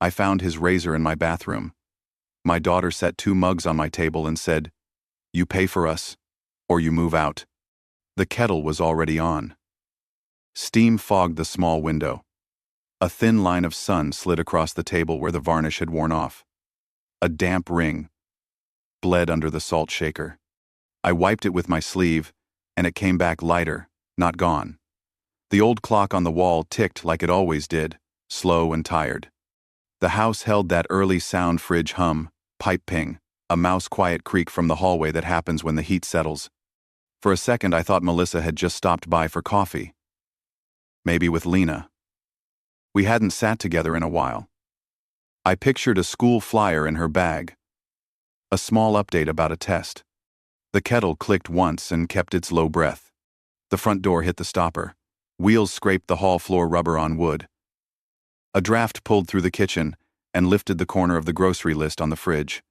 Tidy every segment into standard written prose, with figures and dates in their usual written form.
I found his razor in my bathroom. My daughter set 2 mugs on my table and said, "You pay for us, or you move out." The kettle was already on. Steam fogged the small window. A thin line of sun slid across the table where the varnish had worn off. A damp ring bled under the salt shaker. I wiped it with my sleeve, and it came back lighter, not gone. The old clock on the wall ticked like it always did, slow and tired. The house held that early sound fridge hum, pipe ping, a mouse-quiet creak from the hallway that happens when the heat settles. For a second I thought Melissa had just stopped by for coffee. Maybe with Lena. We hadn't sat together in a while. I pictured a school flyer in her bag. A small update about a test. The kettle clicked once and kept its low breath. The front door hit the stopper. Wheels scraped the hall floor rubber on wood. A draft pulled through the kitchen and lifted the corner of the grocery list on the fridge.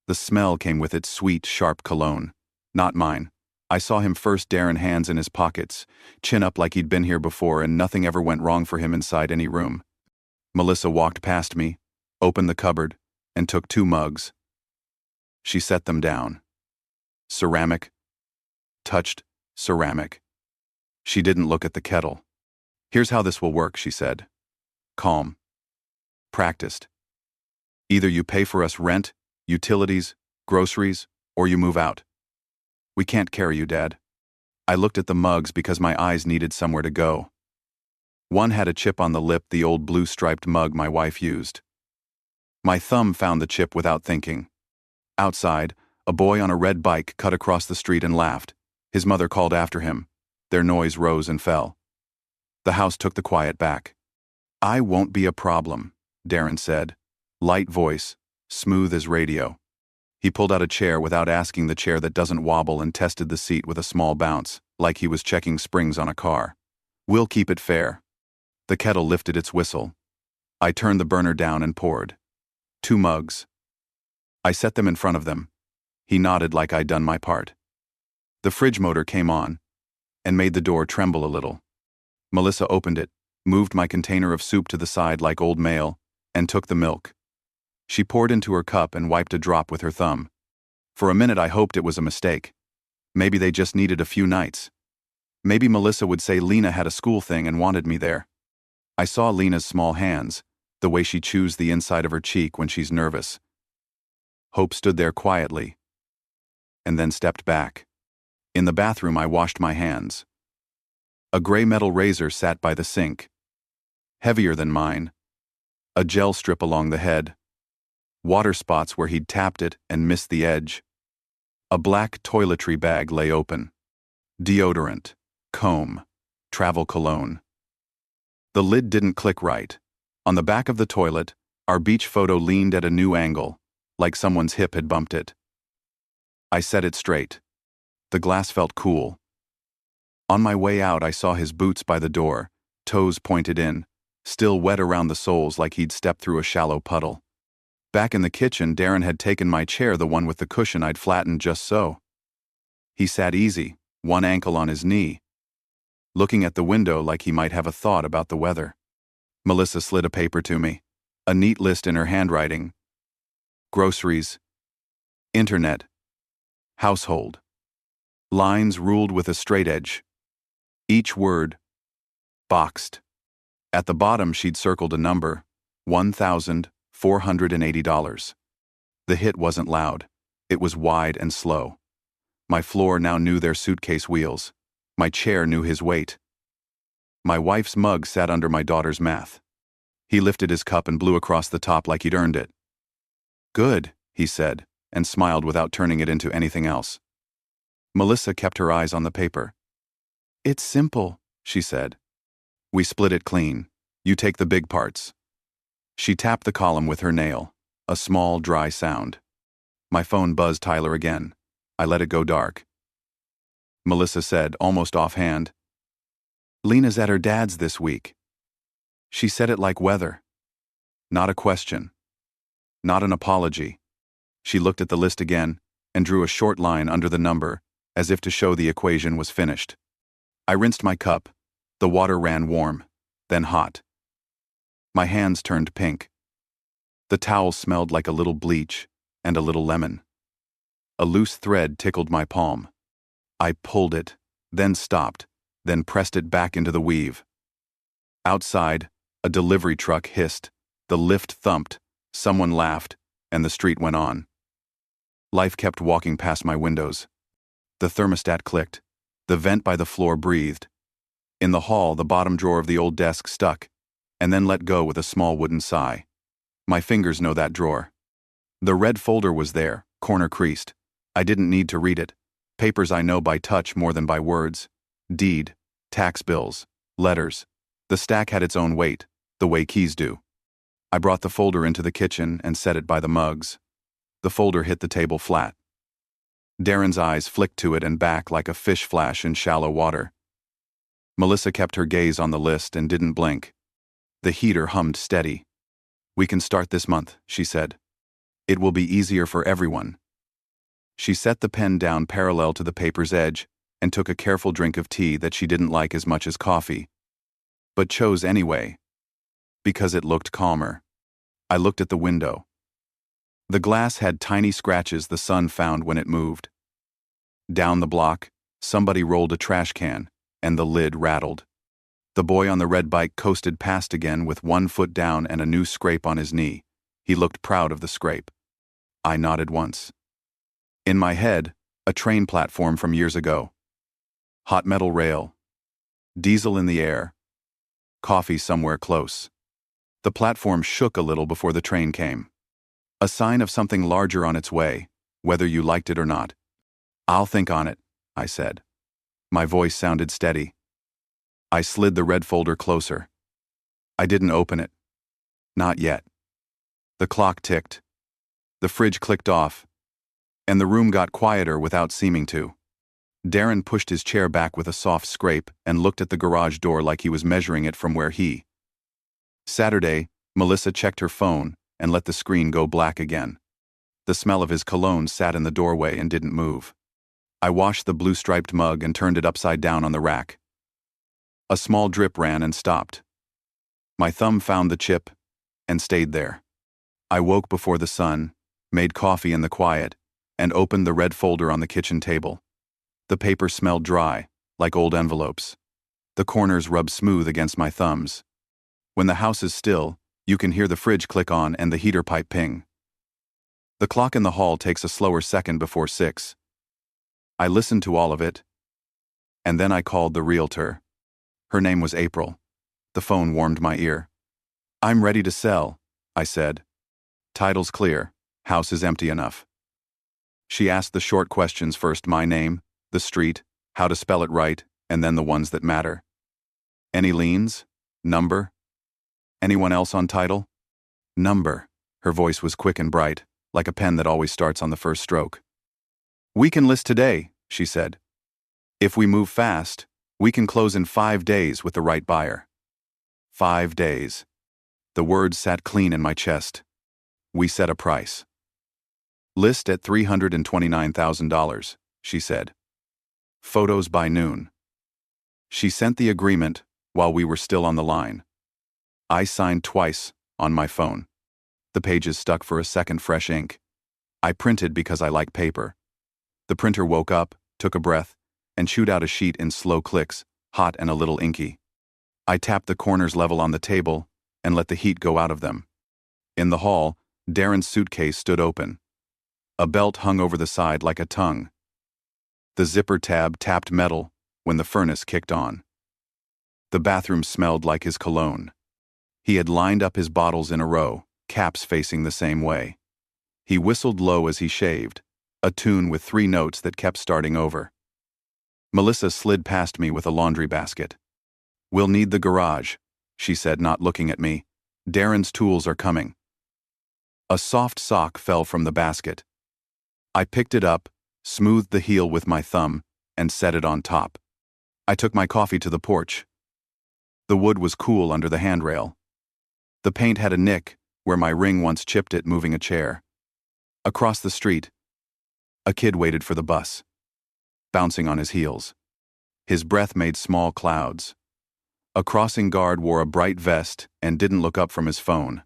The smell came with its sweet, sharp cologne. Not mine. I saw him first, Darren, hands in his pockets, chin up like he'd been here before and nothing ever went wrong for him inside any room. Melissa walked past me, opened the cupboard, and took 2 mugs. She set them down. Ceramic. Touched ceramic. She didn't look at the kettle. "Here's how this will work," she said. Calm. Practiced. "Either you pay for us rent, utilities, groceries, or you move out. We can't carry you, Dad." I looked at the mugs because my eyes needed somewhere to go. One had a chip on the lip, the old blue-striped mug my wife used. My thumb found the chip without thinking. Outside, a boy on a red bike cut across the street and laughed. His mother called after him. Their noise rose and fell. The house took the quiet back. "I won't be a problem," Darren said. Light voice, smooth as radio. He pulled out a chair without asking, the chair that doesn't wobble, and tested the seat with a small bounce, like he was checking springs on a car. "We'll keep it fair." The kettle lifted its whistle. I turned the burner down and poured. 2 mugs. I set them in front of them. He nodded like I'd done my part. The fridge motor came on and made the door tremble a little. Melissa opened it, moved my container of soup to the side like old mail, and took the milk. She poured into her cup and wiped a drop with her thumb. For a minute I hoped it was a mistake. Maybe they just needed a few nights. Maybe Melissa would say Lena had a school thing and wanted me there. I saw Lena's small hands, the way she chews the inside of her cheek when she's nervous. Hope stood there quietly, and then stepped back. In the bathroom I washed my hands. A gray metal razor sat by the sink. Heavier than mine. A gel strip along the head. Water spots where he'd tapped it and missed the edge. A black toiletry bag lay open. Deodorant, comb, travel cologne. The lid didn't click right. On the back of the toilet, our beach photo leaned at a new angle, like someone's hip had bumped it. I set it straight. The glass felt cool. On my way out I saw his boots by the door, toes pointed in, still wet around the soles like he'd stepped through a shallow puddle. Back in the kitchen, Darren had taken my chair, the one with the cushion I'd flattened just so. He sat easy, one ankle on his knee, looking at the window like he might have a thought about the weather. Melissa slid a paper to me, a neat list in her handwriting. Groceries, internet, household. Lines ruled with a straight edge. Each word boxed. At the bottom she'd circled a number, $1,480. The hit wasn't loud. It was wide and slow. My floor now knew their suitcase wheels. My chair knew his weight. My wife's mug sat under my daughter's math. He lifted his cup and blew across the top like he'd earned it. "Good," he said, and smiled without turning it into anything else. Melissa kept her eyes on the paper. "It's simple," she said. "We split it clean. You take the big parts." She tapped the column with her nail, a small, dry sound. My phone buzzed Tyler again. I let it go dark. Melissa said, almost offhand, "Lena's at her dad's this week." She said it like weather. Not a question. Not an apology. She looked at the list again and drew a short line under the number, as if to show the equation was finished. I rinsed my cup. The water ran warm, then hot. My hands turned pink. The towel smelled like a little bleach and a little lemon. A loose thread tickled my palm. I pulled it, then stopped, then pressed it back into the weave. Outside, a delivery truck hissed, the lift thumped, someone laughed, and the street went on. Life kept walking past my windows. The thermostat clicked. The vent by the floor breathed. In the hall, the bottom drawer of the old desk stuck, and then let go with a small wooden sigh. My fingers know that drawer. The red folder was there, corner creased. I didn't need to read it. Papers I know by touch more than by words. Deed, tax bills, letters. The stack had its own weight, the way keys do. I brought the folder into the kitchen and set it by the mugs. The folder hit the table flat. Darren's eyes flicked to it and back like a fish flash in shallow water. Melissa kept her gaze on the list and didn't blink. The heater hummed steady. "We can start this month," she said. "It will be easier for everyone." She set the pen down parallel to the paper's edge and took a careful drink of tea that she didn't like as much as coffee, but chose anyway, because it looked calmer. I looked at the window. The glass had tiny scratches the sun found when it moved. Down the block, somebody rolled a trash can, and the lid rattled. The boy on the red bike coasted past again with one foot down and a new scrape on his knee. He looked proud of the scrape. I nodded once. In my head, a train platform from years ago. Hot metal rail. Diesel in the air. Coffee somewhere close. The platform shook a little before the train came. A sign of something larger on its way, whether you liked it or not. "I'll think on it," I said. My voice sounded steady. I slid the red folder closer. I didn't open it. Not yet. The clock ticked. The fridge clicked off, and the room got quieter without seeming to. Darren pushed his chair back with a soft scrape and looked at the garage door like he was measuring it from where he. Saturday, Melissa checked her phone and let the screen go black again. The smell of his cologne sat in the doorway and didn't move. I washed the blue-striped mug and turned it upside down on the rack. A small drip ran and stopped. My thumb found the chip and stayed there. I woke before the sun, made coffee in the quiet, and opened the red folder on the kitchen table. The paper smelled dry, like old envelopes. The corners rubbed smooth against my thumbs. When the house is still, you can hear the fridge click on and the heater pipe ping. The clock in the hall takes a slower second before 6. I listened to all of it, and then I called the realtor. Her name was April. The phone warmed my ear. "I'm ready to sell," I said. "Title's clear. House is empty enough." She asked the short questions first: my name, the street, how to spell it right, and then the ones that matter. "Any liens? Number? Anyone else on title?" "Number." Her voice was quick and bright, like a pen that always starts on the first stroke. "We can list today," she said. "If we move fast, we can close in 5 days with the right buyer." 5 days. The words sat clean in my chest. We set a price. "List at $329,000, she said. "Photos by noon." She sent the agreement while we were still on the line. I signed twice on my phone. The pages stuck for a second fresh ink. I printed because I like paper. The printer woke up, took a breath, and chewed out a sheet in slow clicks, hot and a little inky. I tapped the corners level on the table and let the heat go out of them. In the hall, Darren's suitcase stood open. A belt hung over the side like a tongue. The zipper tab tapped metal when the furnace kicked on. The bathroom smelled like his cologne. He had lined up his bottles in a row, caps facing the same way. He whistled low as he shaved, a tune with 3 notes that kept starting over. Melissa slid past me with a laundry basket. "We'll need the garage," she said, not looking at me. "Darren's tools are coming." A soft sock fell from the basket. I picked it up, smoothed the heel with my thumb, and set it on top. I took my coffee to the porch. The wood was cool under the handrail. The paint had a nick where my ring once chipped it moving a chair. Across the street, a kid waited for the bus, bouncing on his heels. His breath made small clouds. A crossing guard wore a bright vest and didn't look up from his phone.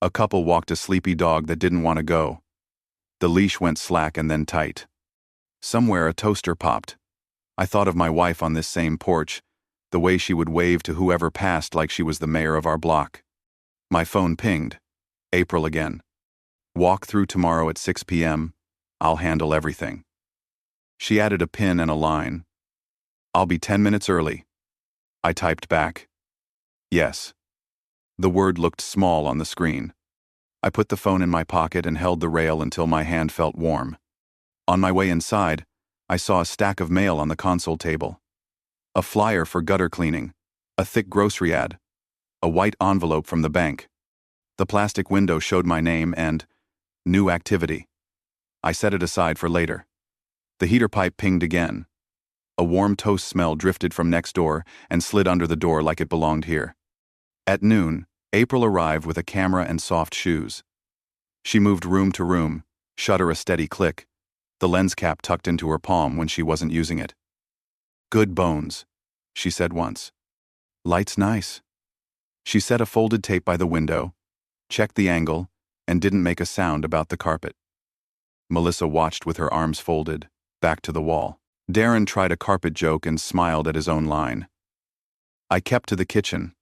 A couple walked a sleepy dog that didn't want to go. The leash went slack and then tight. Somewhere a toaster popped. I thought of my wife on this same porch, the way she would wave to whoever passed like she was the mayor of our block. My phone pinged. April again. Walk through tomorrow at 6 p.m. I'll handle everything. She added a pin and a line. I'll be 10 minutes early. I typed back. Yes. The word looked small on the screen. I put the phone in my pocket and held the rail until my hand felt warm. On my way inside, I saw a stack of mail on the console table. A flyer for gutter cleaning, a thick grocery ad, a white envelope from the bank. The plastic window showed my name and new activity. I set it aside for later. The heater pipe pinged again. A warm toast smell drifted from next door and slid under the door like it belonged here. At noon, April arrived with a camera and soft shoes. She moved room to room, shutter a steady click, the lens cap tucked into her palm when she wasn't using it. Good bones, she said once. Light's nice. She set a folded tape by the window, checked the angle, and didn't make a sound about the carpet. Melissa watched with her arms folded, back to the wall. Darren tried a carpet joke and smiled at his own line. I kept to the kitchen.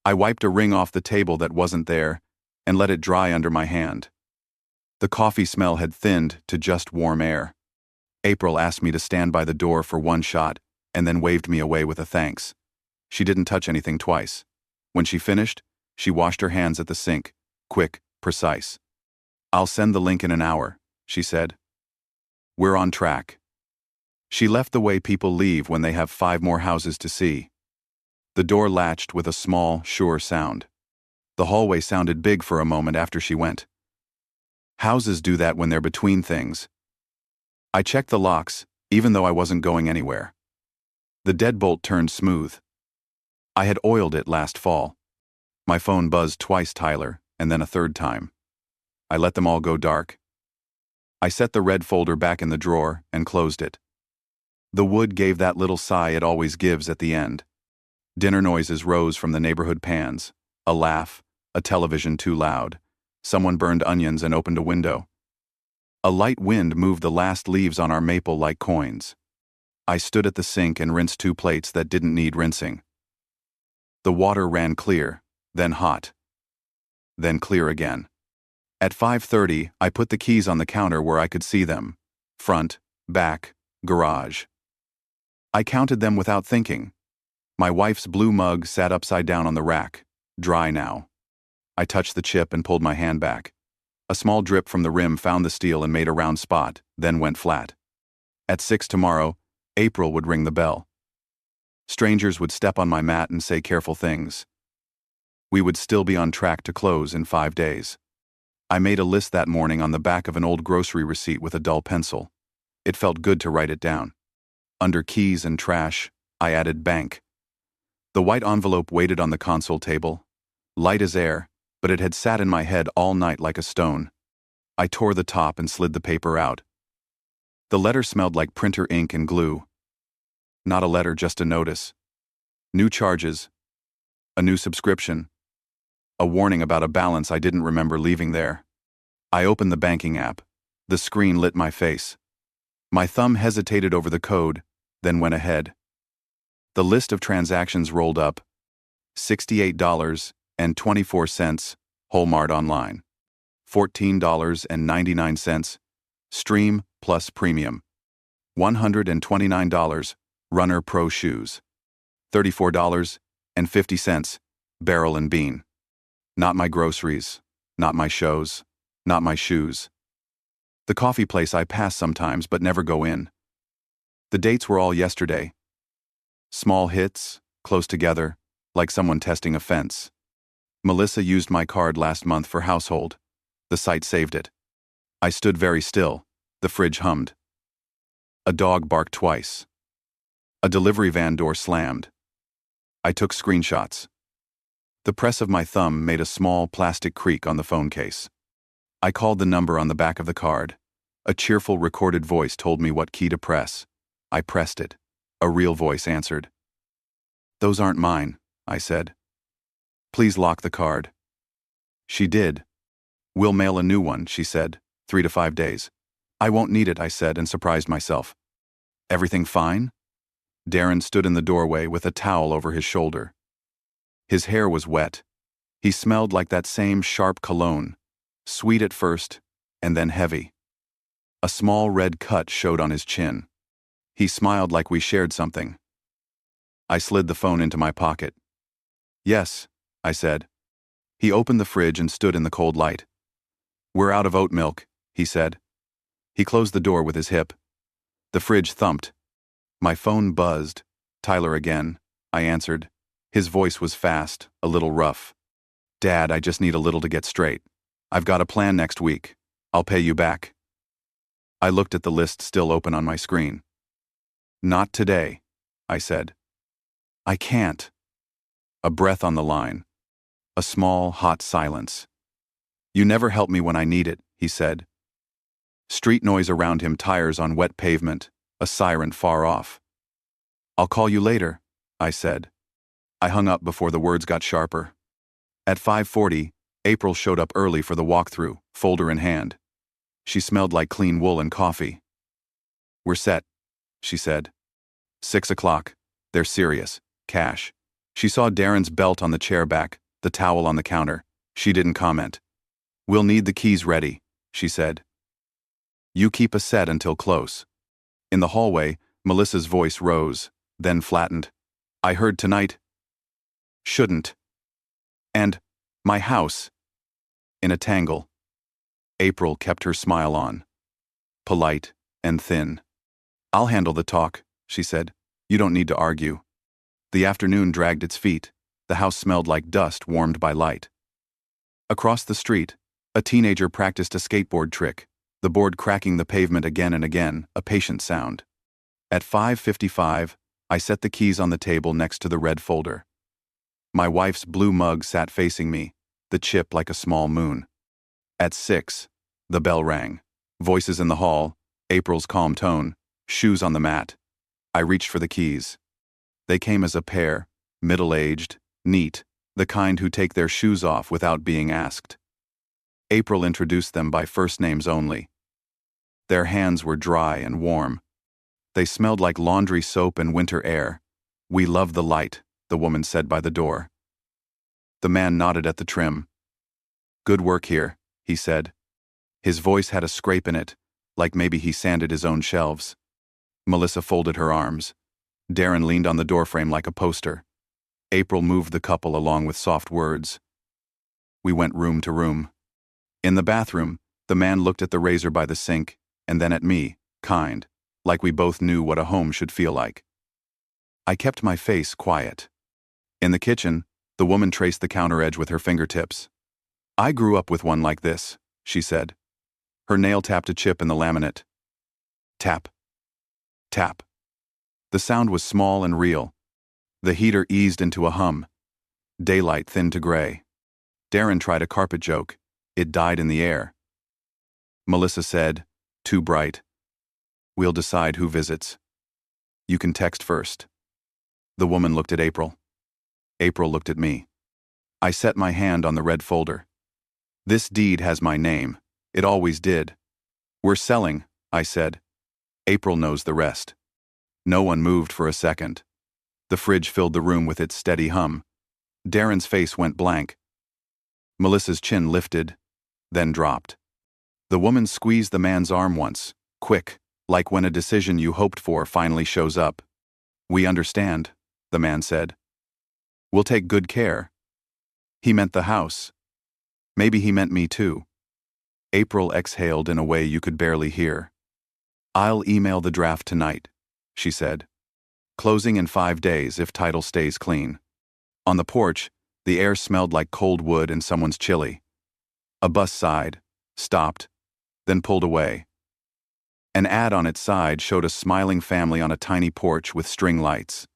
I wiped a ring off the table that wasn't there and let it dry under my hand. The coffee smell had thinned to just warm air. April asked me to stand by the door for one shot and then waved me away with a thanks. She didn't touch anything twice. When she finished, she washed her hands at the sink, quick, precise. I'll send the link in an hour, she said. We're on track. She left the way people leave when they have 5 more houses to see. The door latched with a small, sure sound. The hallway sounded big for a moment after she went. Houses do that when they're between things. I checked the locks, even though I wasn't going anywhere. The deadbolt turned smooth. I had oiled it last fall. My phone buzzed twice, Tyler, and then a third time. I let them all go dark. I set the red folder back in the drawer and closed it. The wood gave that little sigh it always gives at the end. Dinner noises rose from the neighborhood pans. A laugh, a television too loud. Someone burned onions and opened a window. A light wind moved the last leaves on our maple like coins. I stood at the sink and rinsed 2 plates that didn't need rinsing. The water ran clear, then hot, then clear again. At 5:30, I put the keys on the counter where I could see them. Front, back, garage. I counted them without thinking. My wife's blue mug sat upside down on the rack, dry now. I touched the chip and pulled my hand back. A small drip from the rim found the steel and made a round spot, then went flat. At 6 tomorrow, April would ring the bell. Strangers would step on my mat and say careful things. We would still be on track to close in 5 days. I made a list that morning on the back of an old grocery receipt with a dull pencil. It felt good to write it down. Under keys and trash, I added bank. The white envelope waited on the console table, light as air, but it had sat in my head all night like a stone. I tore the top and slid the paper out. The letter smelled like printer ink and glue. Not a letter, just a notice. New charges. A new subscription. A warning about a balance I didn't remember leaving there. I opened the banking app. The screen lit my face. My thumb hesitated over the code, then went ahead. The list of transactions rolled up. $68.24, Walmart online. $14.99, Stream plus Premium. $129, Runner Pro Shoes. $34.50, Barrel and Bean. Not my groceries, not my shows, not my shoes. The coffee place I pass sometimes but never go in. The dates were all yesterday. Small hits, close together, like someone testing a fence. Melissa used my card last month for household. The site saved it. I stood very still. The fridge hummed. A dog barked twice. A delivery van door slammed. I took screenshots. The press of my thumb made a small plastic creak on the phone case. I called the number on the back of the card. A cheerful recorded voice told me what key to press. I pressed it. A real voice answered. "Those aren't mine," I said. "Please lock the card." She did. We'll mail a new one, she said. 3 to 5 days. I won't need it, I said, and surprised myself. Everything fine? Darren stood in the doorway with a towel over his shoulder. His hair was wet. He smelled like that same sharp cologne, sweet at first, and then heavy. A small red cut showed on his chin. He smiled like we shared something. I slid the phone into my pocket. Yes, I said. He opened the fridge and stood in the cold light. We're out of oat milk, he said. He closed the door with his hip. The fridge thumped. My phone buzzed. Tyler again, I answered. His voice was fast, a little rough. Dad, I just need a little to get straight. I've got a plan next week. I'll pay you back. I looked at the list still open on my screen. Not today, I said. I can't. A breath on the line. A small, hot silence. You never help me when I need it, he said. Street noise around him, tires on wet pavement, a siren far off. I'll call you later, I said. I hung up before the words got sharper. At 5:40, April showed up early for the walkthrough, folder in hand. She smelled like clean wool and coffee. We're set, she said. 6 o'clock. They're serious. Cash. She saw Darren's belt on the chair back, the towel on the counter. She didn't comment. We'll need the keys ready, she said. You keep a set until close. In the hallway, Melissa's voice rose, then flattened. I heard tonight. Shouldn't. And my house. In a tangle. April kept her smile on. Polite and thin. I'll handle the talk, she said. You don't need to argue. The afternoon dragged its feet. The house smelled like dust warmed by light. Across the street, a teenager practiced a skateboard trick, the board cracking the pavement again and again, a patient sound. At 5:55, I set the keys on the table next to the red folder. My wife's blue mug sat facing me, the chip like a small moon. At 6, the bell rang. Voices in the hall, April's calm tone, shoes on the mat. I reached for the keys. They came as a pair, middle-aged, neat, the kind who take their shoes off without being asked. April introduced them by first names only. Their hands were dry and warm. They smelled like laundry soap and winter air. We love the light, the woman said by the door. The man nodded at the trim. Good work here, he said. His voice had a scrape in it, like maybe he sanded his own shelves. Melissa folded her arms. Darren leaned on the doorframe like a poster. April moved the couple along with soft words. We went room to room. In the bathroom, the man looked at the razor by the sink, and then at me, kind, like we both knew what a home should feel like. I kept my face quiet. In the kitchen, the woman traced the counter edge with her fingertips. I grew up with one like this, she said. Her nail tapped a chip in the laminate. Tap. Tap. The sound was small and real. The heater eased into a hum. Daylight thinned to gray. Darren tried a carpet joke. It died in the air. Melissa said, too bright. We'll decide who visits. You can text first. The woman looked at April. April looked at me. I set my hand on the red folder. This deed has my name. It always did. We're selling, I said. April knows the rest. No one moved for a second. The fridge filled the room with its steady hum. Darren's face went blank. Melissa's chin lifted, then dropped. The woman squeezed the man's arm once, quick, like when a decision you hoped for finally shows up. We understand, the man said. We'll take good care. He meant the house. Maybe he meant me too. April exhaled in a way you could barely hear. I'll email the draft tonight, she said. Closing in 5 days if title stays clean. On the porch, the air smelled like cold wood and someone's chili. A bus sighed, stopped, then pulled away. An ad on its side showed a smiling family on a tiny porch with string lights.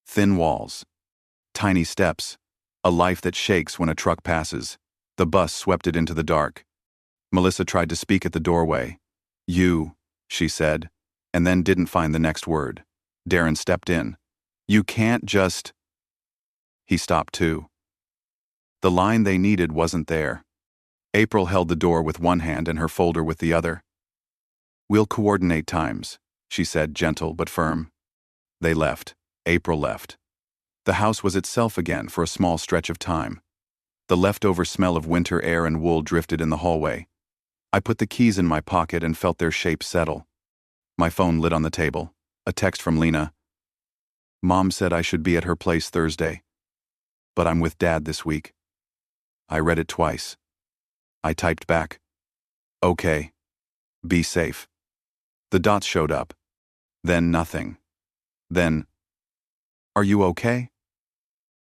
Thin walls. Tiny steps. A life that shakes when a truck passes. The bus swept it into the dark. Melissa tried to speak at the doorway. You, she said, and then didn't find the next word. Darren stepped in. You can't just... He stopped too. The line they needed wasn't there. April held the door with one hand and her folder with the other. "We'll coordinate times," she said, gentle but firm. They left. April left. The house was itself again for a small stretch of time. The leftover smell of winter air and wool drifted in the hallway. I put the keys in my pocket and felt their shape settle. My phone lit on the table. A text from Lena. "Mom said I should be at her place Thursday, but I'm with Dad this week." I read it twice. I typed back, "Okay. Be safe." The dots showed up. Then nothing. Then, "Are you okay?"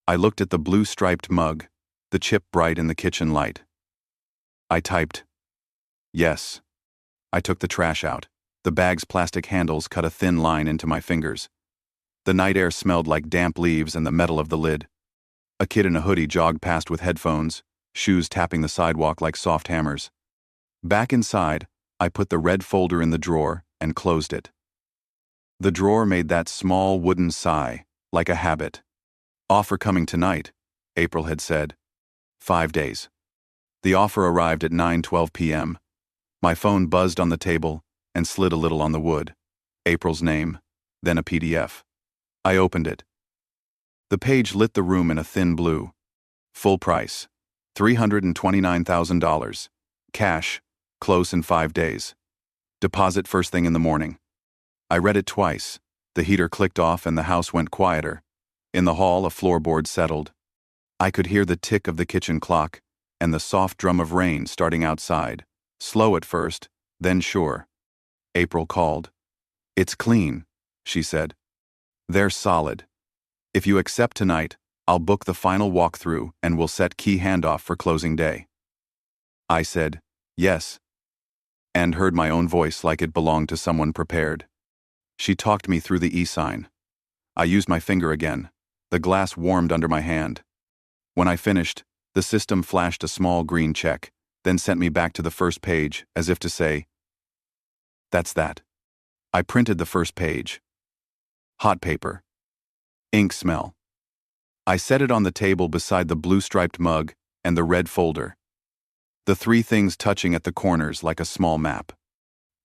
I looked at the blue-striped mug, the chip bright in the kitchen light. I typed, "Yes." I took the trash out. The bag's plastic handles cut a thin line into my fingers. The night air smelled like damp leaves and the metal of the lid. A kid in a hoodie jogged past with headphones, shoes tapping the sidewalk like soft hammers. Back inside, I put the red folder in the drawer and closed it. The drawer made that small wooden sigh, like a habit. "Offer coming tonight," April had said. 5 days. The offer arrived at 9:12 p.m. My phone buzzed on the table and slid a little on the wood. April's name, then a PDF. I opened it. The page lit the room in a thin blue. Full price, $329,000. Cash, close in 5 days. Deposit first thing in the morning. I read it twice. The heater clicked off and the house went quieter. In the hall, a floorboard settled. I could hear the tick of the kitchen clock and the soft drum of rain starting outside, slow at first, then sure. April called. "It's clean," she said. "They're solid. If you accept tonight, I'll book the final walkthrough and we'll set key handoff for closing day." I said, "Yes," and heard my own voice like it belonged to someone prepared. She talked me through the e-sign. I used my finger again. The glass warmed under my hand. When I finished, the system flashed a small green check, then sent me back to the first page, as if to say, "That's that." I printed the first page. Hot paper. Ink smell. I set it on the table beside the blue-striped mug and the red folder. The three things touching at the corners like a small map.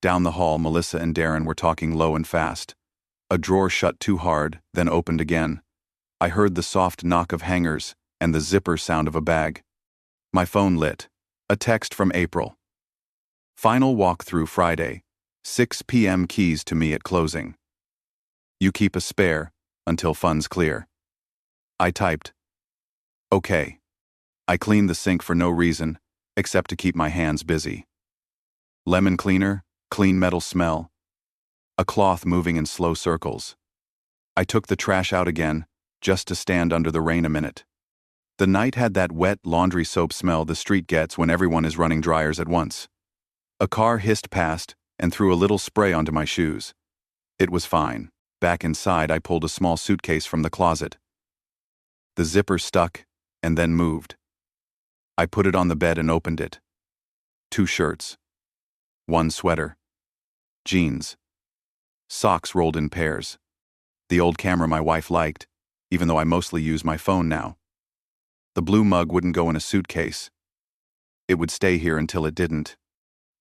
Down the hall, Melissa and Darren were talking low and fast. A drawer shut too hard, then opened again. I heard the soft knock of hangers and the zipper sound of a bag. My phone lit. A text from April. "Final walkthrough Friday, 6 p.m. keys to me at closing. You keep a spare until funds clear." I typed, "Okay." I cleaned the sink for no reason, except to keep my hands busy. Lemon cleaner, clean metal smell. A cloth moving in slow circles. I took the trash out again, just to stand under the rain a minute. The night had that wet laundry soap smell the street gets when everyone is running dryers at once. A car hissed past and threw a little spray onto my shoes. It was fine. Back inside, I pulled a small suitcase from the closet. The zipper stuck and then moved. I put it on the bed and opened it. 2 shirts. 1 sweater. Jeans. Socks rolled in pairs. The old camera my wife liked, even though I mostly use my phone now. The blue mug wouldn't go in a suitcase. It would stay here until it didn't.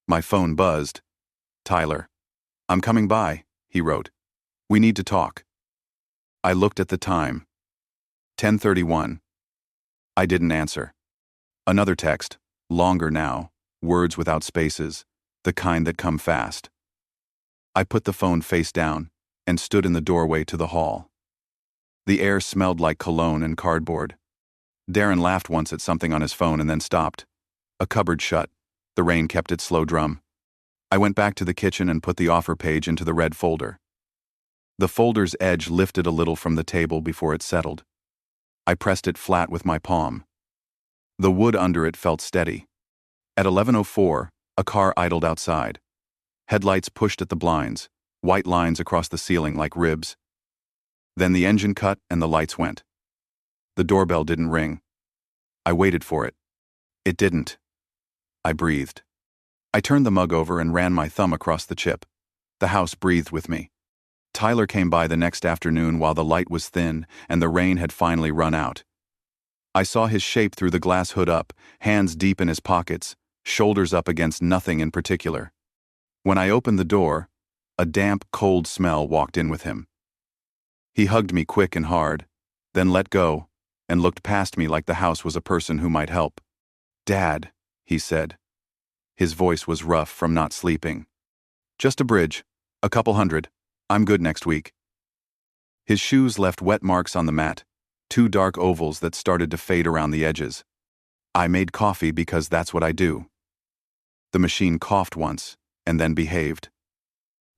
My phone buzzed. "Tyler. I'm coming by," he wrote. "We need to talk." I looked at the time. 10:31. I didn't answer. Another text, longer now, words without spaces, the kind that come fast. I put the phone face down and stood in the doorway to the hall. The air smelled like cologne and cardboard. Darren laughed once at something on his phone and then stopped. A cupboard shut. The rain kept its slow drum. I went back to the kitchen and put the offer page into the red folder. The folder's edge lifted a little from the table before it settled. I pressed it flat with my palm. The wood under it felt steady. At 11:04, a car idled outside. Headlights pushed at the blinds, white lines across the ceiling like ribs. Then the engine cut and the lights went. The doorbell didn't ring. I waited for it. It didn't. I breathed. I turned the mug over and ran my thumb across the chip. The house breathed with me. Tyler came by the next afternoon while the light was thin and the rain had finally run out. I saw his shape through the glass hood up, hands deep in his pockets, shoulders up against nothing in particular. When I opened the door, a damp, cold smell walked in with him. He hugged me quick and hard, then let go, and looked past me like the house was a person who might help. "Dad," he said. His voice was rough from not sleeping. "Just a bridge. A couple hundred. I'm good next week." His shoes left wet marks on the mat, two dark ovals that started to fade around the edges. I made coffee because that's what I do. The machine coughed once, and then behaved.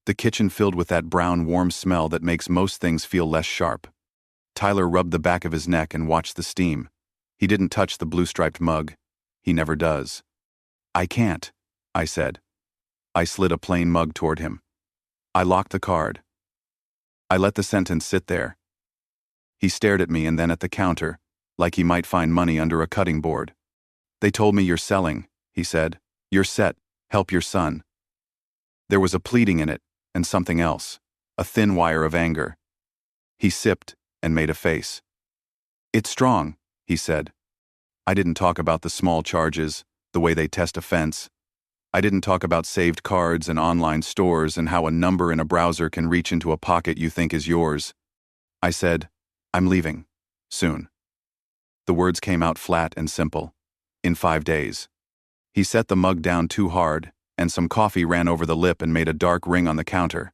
The kitchen filled with that brown, warm smell that makes most things feel less sharp. Tyler rubbed the back of his neck and watched the steam. He didn't touch the blue-striped mug. He never does. "I can't," I said. I slid a plain mug toward him. I locked the card. I let the sentence sit there. He stared at me and then at the counter, like he might find money under a cutting board. "They told me you're selling," he said. "You're set. Help your son." There was a pleading in it, and something else, a thin wire of anger. He sipped and made a face. "It's strong," he said. I didn't talk about the small charges, the way they test offense. I didn't talk about saved cards and online stores and how a number in a browser can reach into a pocket you think is yours. I said, "I'm leaving. Soon." The words came out flat and simple. In 5 days. He set the mug down too hard, and some coffee ran over the lip and made a dark ring on the counter.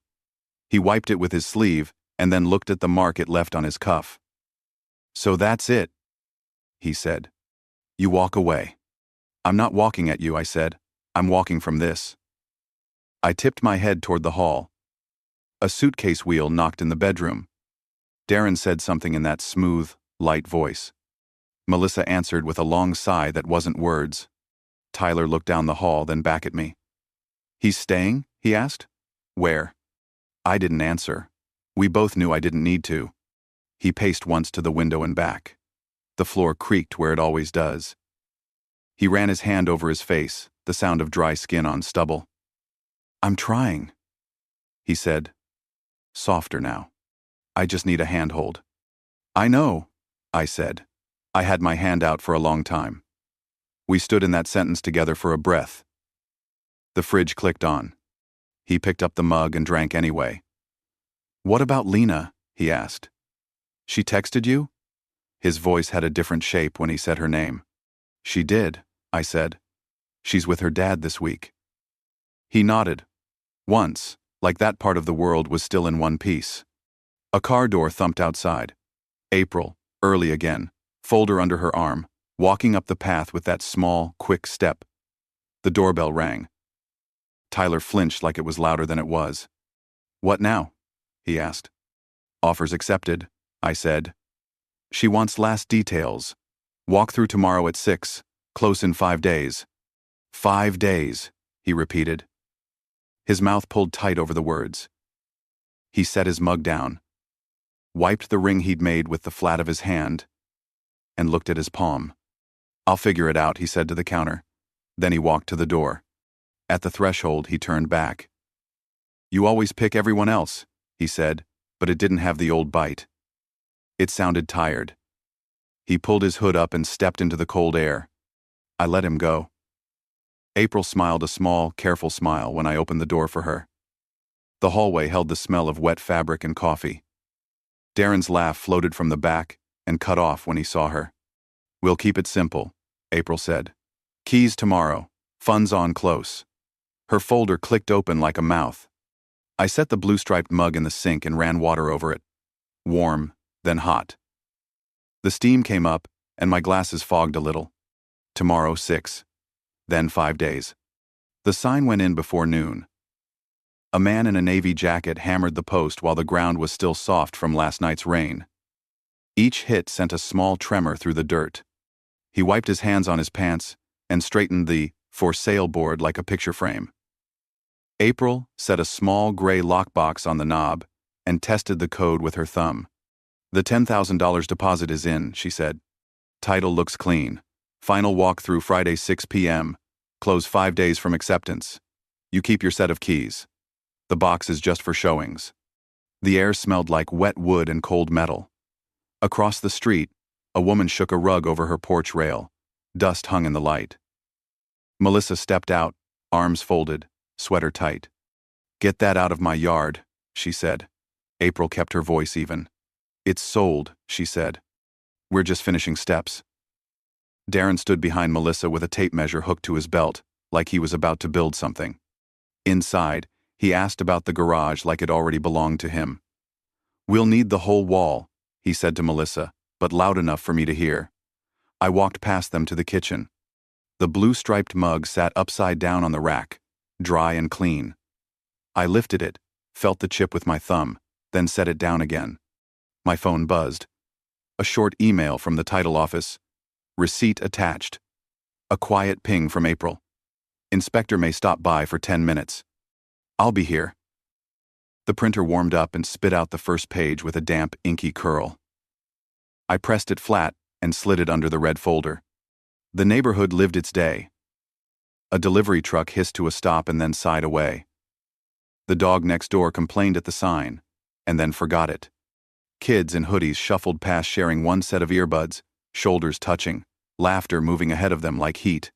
He wiped it with his sleeve and then looked at the mark it left on his cuff. "So that's it," he said. "You walk away." "I'm not walking at you," I said. "I'm walking from this." I tipped my head toward the hall. A suitcase wheel knocked in the bedroom. Darren said something in that smooth, light voice. Melissa answered with a long sigh that wasn't words. Tyler looked down the hall, then back at me. "He's staying?" he asked. "Where?" I didn't answer. We both knew I didn't need to. He paced once to the window and back. The floor creaked where it always does. He ran his hand over his face, the sound of dry skin on stubble. "I'm trying," he said. Softer now. "I just need a handhold." "I know," I said. I had my hand out for a long time. We stood in that sentence together for a breath. The fridge clicked on. He picked up the mug and drank anyway. "What about Lena?" he asked. "She texted you?" His voice had a different shape when he said her name. "She did," I said. "She's with her dad this week." He nodded. Once, like that part of the world was still in one piece. A car door thumped outside. April, early again, folder under her arm, walking up the path with that small, quick step. The doorbell rang. Tyler flinched like it was louder than it was. "What now?" he asked. "Offers accepted," I said. "She wants last details. Walk through tomorrow at 6, close in 5 days. 5 days, he repeated. His mouth pulled tight over the words. He set his mug down, wiped the ring he'd made with the flat of his hand, and looked at his palm. "I'll figure it out," he said to the counter. Then he walked to the door. At the threshold, he turned back. "You always pick everyone else," he said, but it didn't have the old bite. It sounded tired. He pulled his hood up and stepped into the cold air. I let him go. April smiled a small, careful smile when I opened the door for her. The hallway held the smell of wet fabric and coffee. Darren's laugh floated from the back and cut off when he saw her. "We'll keep it simple," April said. "Keys tomorrow. Funds on close." Her folder clicked open like a mouth. I set the blue-striped mug in the sink and ran water over it. Warm, then hot. The steam came up, and my glasses fogged a little. Tomorrow 6. Then 5 days. The sign went in before noon. A man in a navy jacket hammered the post while the ground was still soft from last night's rain. Each hit sent a small tremor through the dirt. He wiped his hands on his pants and straightened the "for sale" board like a picture frame. April set a small gray lockbox on the knob and tested the code with her thumb. "The $10,000 deposit is in," she said. "Title looks clean. Final walkthrough Friday 6 p.m. Close 5 days from acceptance. You keep your set of keys. The box is just for showings." The air smelled like wet wood and cold metal. Across the street, A woman shook a rug over her porch rail. Dust hung in the light. Melissa stepped out, arms folded, sweater tight. "Get that out of my yard," she said. April kept her voice even. "It's sold," she said. "We're just finishing steps." Darren stood behind Melissa with a tape measure hooked to his belt, like he was about to build something. Inside, he asked about the garage like it already belonged to him. "We'll need the whole wall," he said to Melissa, but loud enough for me to hear. I walked past them to the kitchen. The blue-striped mug sat upside down on the rack, dry and clean. I lifted it, felt the chip with my thumb, then set it down again. My phone buzzed. A short email from the title office. Receipt attached. A quiet ping from April. "Inspector may stop by for 10 minutes. I'll be here." The printer warmed up and spit out the first page with a damp, inky curl. I pressed it flat and slid it under the red folder. The neighborhood lived its day. A delivery truck hissed to a stop and then sighed away. The dog next door complained at the sign, and then forgot it. Kids in hoodies shuffled past sharing one set of earbuds, shoulders touching, laughter moving ahead of them like heat.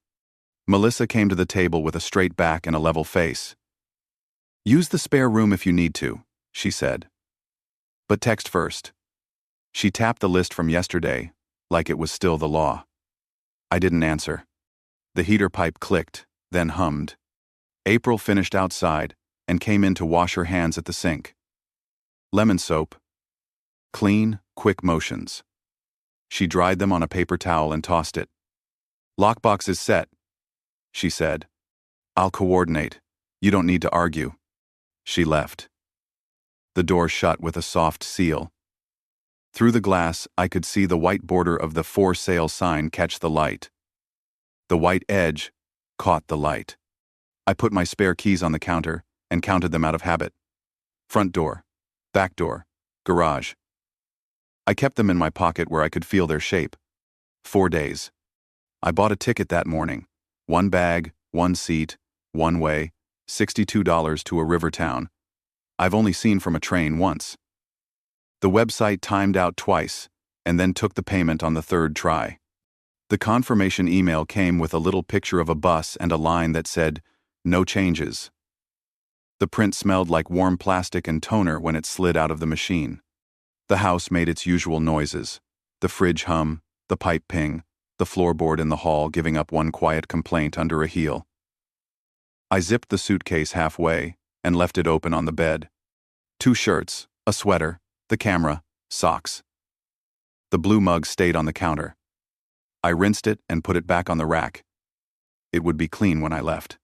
Melissa came to the table with a straight back and a level face. "Use the spare room if you need to," she said. "But text first." She tapped the list from yesterday, like it was still the law. I didn't answer. The heater pipe clicked, then hummed. April finished outside and came in to wash her hands at the sink. Lemon soap. Clean, quick motions. She dried them on a paper towel and tossed it. "Lockbox is set," she said. "I'll coordinate. You don't need to argue." She left. The door shut with a soft seal. Through the glass, I could see the white border of the for sale sign catch the light. The white edge caught the light. I put my spare keys on the counter and counted them out of habit. Front door, back door, garage. I kept them in my pocket where I could feel their shape. 4 days. I bought a ticket that morning. 1 bag, 1 seat, one way, $62 to a river town. I've only seen from a train once. The website timed out twice, and then took the payment on the 3rd try. The confirmation email came with a little picture of a bus and a line that said, "No changes." The print smelled like warm plastic and toner when it slid out of the machine. The house made its usual noises. The fridge hum, the pipe ping, the floorboard in the hall giving up one quiet complaint under a heel. I zipped the suitcase halfway and left it open on the bed. 2 shirts, a sweater, the camera, socks. The blue mug stayed on the counter. I rinsed it and put it back on the rack. It would be clean when I left.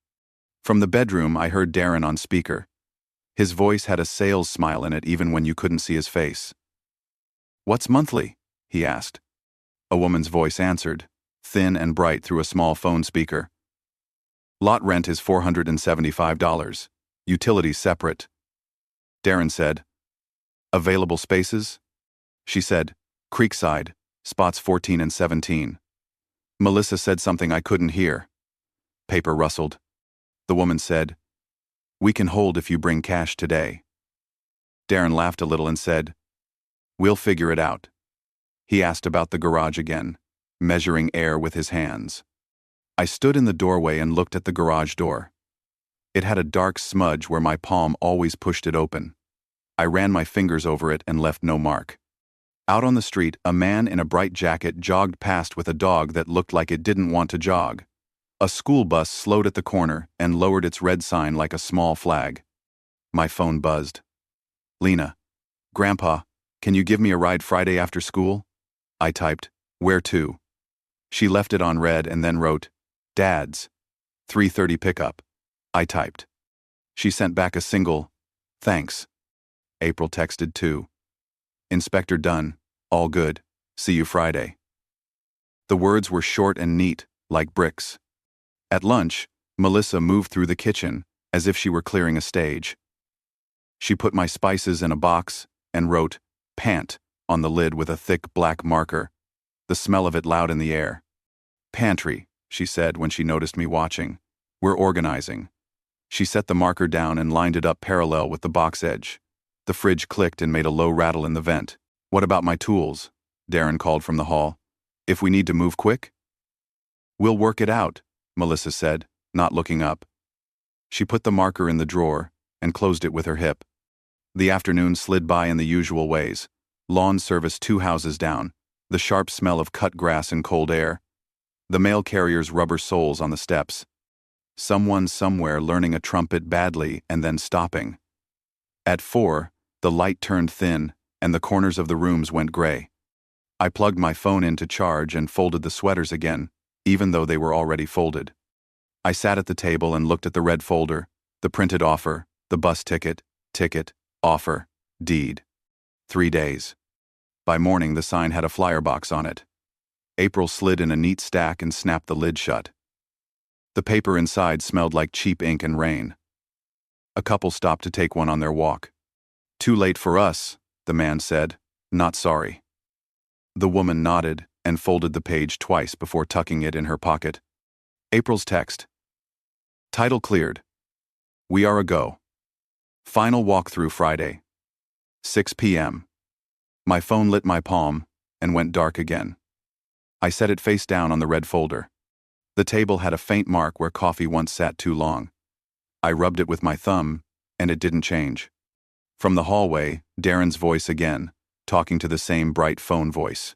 From the bedroom, I heard Darren on speaker. His voice had a sales smile in it even when you couldn't see his face. "What's monthly?" he asked. A woman's voice answered, thin and bright through a small phone speaker. "Lot rent is $475. Utilities separate." Darren said, "Available spaces?" She said, "Creekside, spots 14 and 17. Melissa said something I couldn't hear. Paper rustled. The woman said, "We can hold if you bring cash today." Darren laughed a little and said, "We'll figure it out." He asked about the garage again, measuring air with his hands. I stood in the doorway and looked at the garage door. It had a dark smudge where my palm always pushed it open. I ran my fingers over it and left no mark. Out on the street, a man in a bright jacket jogged past with a dog that looked like it didn't want to jog. A school bus slowed at the corner and lowered its red sign like a small flag. My phone buzzed. "Lena, Grandpa, can you give me a ride Friday after school?" I typed, "Where to?" She left it on red and then wrote, "Dad's. 3:30 pickup." I typed. She sent back a single, "Thanks." April texted too. "Inspector done. All good. See you Friday." The words were short and neat, like bricks. At lunch, Melissa moved through the kitchen as if she were clearing a stage. She put my spices in a box and wrote, "Pant," on the lid with a thick black marker, the smell of it loud in the air. "Pantry," she said when she noticed me watching. "We're organizing." She set the marker down and lined it up parallel with the box edge. The fridge clicked and made a low rattle in the vent. "What about my tools?" Darren called from the hall. If we need to move quick? We'll work it out, Melissa said, not looking up. She put the marker in the drawer and closed it with her hip. The afternoon slid by in the usual ways. Lawn service 2 houses down, the sharp smell of cut grass and cold air. The mail carrier's rubber soles on the steps. Someone somewhere learning a trumpet badly and then stopping. At 4, the light turned thin and the corners of the rooms went gray. I plugged my phone in to charge and folded the sweaters again, even though they were already folded. I sat at the table and looked at the red folder, the printed offer, the bus ticket, offer, deed. 3 days. By morning, the sign had a flyer box on it. April slid in a neat stack and snapped the lid shut. The paper inside smelled like cheap ink and rain. A couple stopped to take one on their walk. "Too late for us," the man said. "Not sorry." The woman nodded and folded the page twice before tucking it in her pocket. April's text. Title cleared. We are a go. Final walkthrough Friday. 6 p.m. My phone lit my palm and went dark again. I set it face down on the red folder. The table had a faint mark where coffee once sat too long. I rubbed it with my thumb, and it didn't change. From the hallway, Darren's voice again, talking to the same bright phone voice.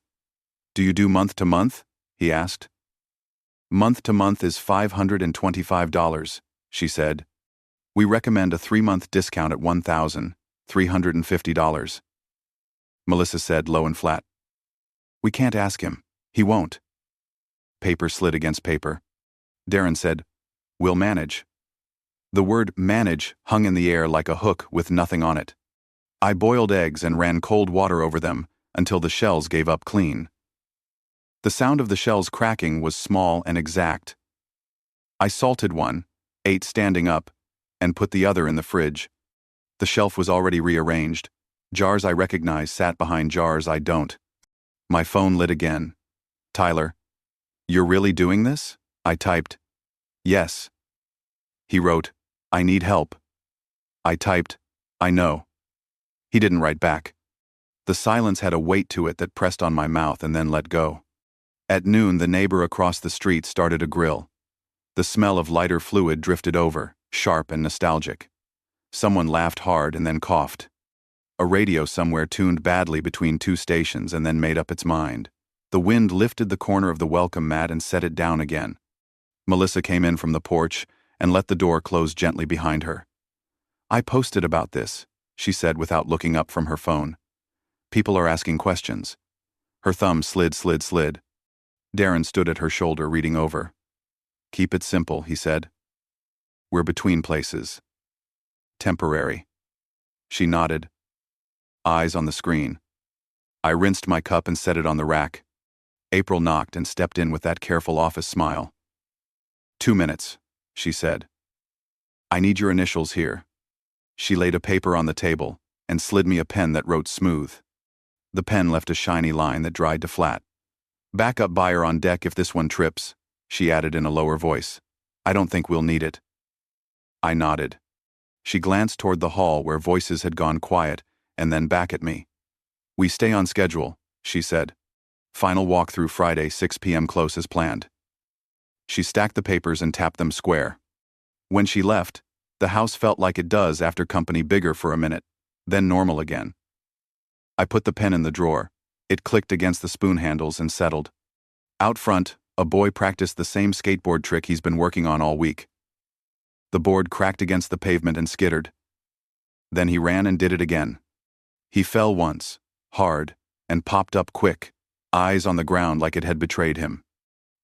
"Do you do month to month?" he asked. "Month to month is $525, she said. "We recommend a 3-month discount at $1,350. Melissa said low and flat. "We can't ask him. He won't." Paper slid against paper. Darren said, "We'll manage." The word manage hung in the air like a hook with nothing on it. I boiled eggs and ran cold water over them until the shells gave up clean. The sound of the shells cracking was small and exact. I salted one, ate standing up, and put the other in the fridge. The shelf was already rearranged. Jars I recognized sat behind jars I don't. My phone lit again. "Tyler, you're really doing this?" I typed. "Yes." He wrote, "I need help." I typed, "I know." He didn't write back. The silence had a weight to it that pressed on my mouth and then let go. At noon, the neighbor across the street started a grill. The smell of lighter fluid drifted over, sharp and nostalgic. Someone laughed hard and then coughed. A radio somewhere tuned badly between 2 stations and then made up its mind. The wind lifted the corner of the welcome mat and set it down again. Melissa came in from the porch and let the door close gently behind her. "I posted about this," she said without looking up from her phone. "People are asking questions." Her thumb slid. Darren stood at her shoulder reading over. "Keep it simple," he said. "We're between places. Temporary." She nodded. Eyes on the screen. I rinsed my cup and set it on the rack. April knocked and stepped in with that careful office smile. 2 minutes, she said. "I need your initials here." She laid a paper on the table and slid me a pen that wrote smooth. The pen left a shiny line that dried to flat. "Backup buyer on deck if this one trips," she added in a lower voice. "I don't think we'll need it." I nodded. She glanced toward the hall where voices had gone quiet and then back at me. "We stay on schedule," she said. "Final walkthrough Friday, 6 p.m. close as planned." She stacked the papers and tapped them square. When she left, the house felt like it does after company bigger for a minute, then normal again. I put the pen in the drawer. It clicked against the spoon handles and settled. Out front, a boy practiced the same skateboard trick he's been working on all week. The board cracked against the pavement and skittered. Then he ran and did it again. He fell once, hard, and popped up quick, eyes on the ground like it had betrayed him.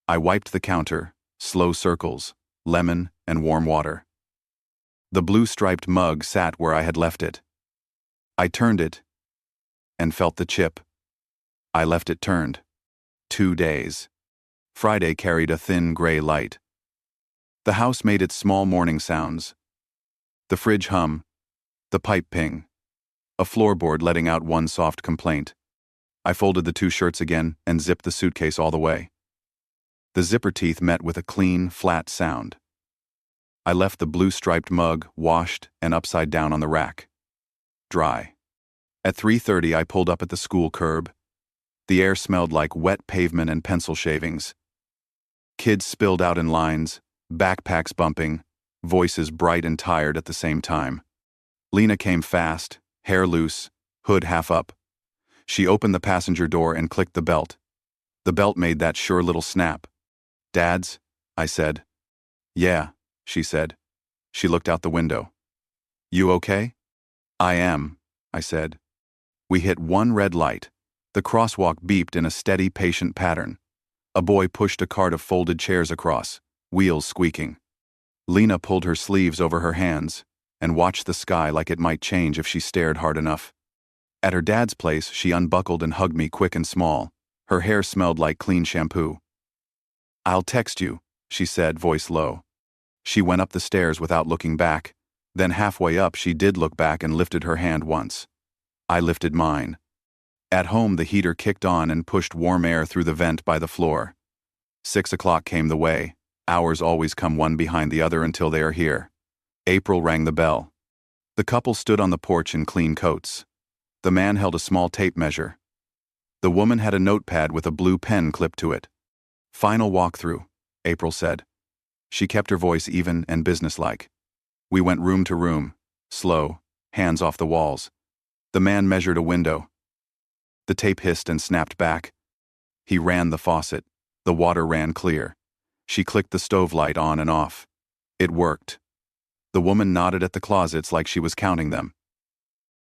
I wiped the counter, slow circles, lemon and warm water. The blue-striped mug sat where I had left it. I turned it and felt the chip. I left it turned. 2 days. Friday carried a thin gray light. The house made its small morning sounds. The fridge hum, the pipe ping, a floorboard letting out one soft complaint. I folded the 2 shirts again and zipped the suitcase all the way. The zipper teeth met with a clean, flat sound. I left the blue-striped mug washed and upside down on the rack. Dry. At 3:30 I pulled up at the school curb. The air smelled like wet pavement and pencil shavings. Kids spilled out in lines, backpacks bumping, voices bright and tired at the same time. Lena came fast, hair loose, hood half up. She opened the passenger door and clicked the belt. The belt made that sure little snap. "Dad's?" I said. "Yeah," she said. She looked out the window. "You okay?" "I am," I said. We hit one red light. The crosswalk beeped in a steady, patient pattern. A boy pushed a cart of folded chairs across, wheels squeaking. Lena pulled her sleeves over her hands and watched the sky like it might change if she stared hard enough. At her dad's place, she unbuckled and hugged me quick and small. Her hair smelled like clean shampoo. "I'll text you," she said, voice low. She went up the stairs without looking back. Then halfway up she did look back and lifted her hand once. I lifted mine. At home the heater kicked on and pushed warm air through the vent by the floor. 6 o'clock came the way. Hours always come one behind the other until they are here. April rang the bell. The couple stood on the porch in clean coats. The man held a small tape measure. The woman had a notepad with a blue pen clipped to it. "Final walkthrough," April said. She kept her voice even and businesslike. We went room to room, slow, hands off the walls. The man measured a window. The tape hissed and snapped back. He ran the faucet. The water ran clear. She clicked the stove light on and off. It worked. The woman nodded at the closets like she was counting them.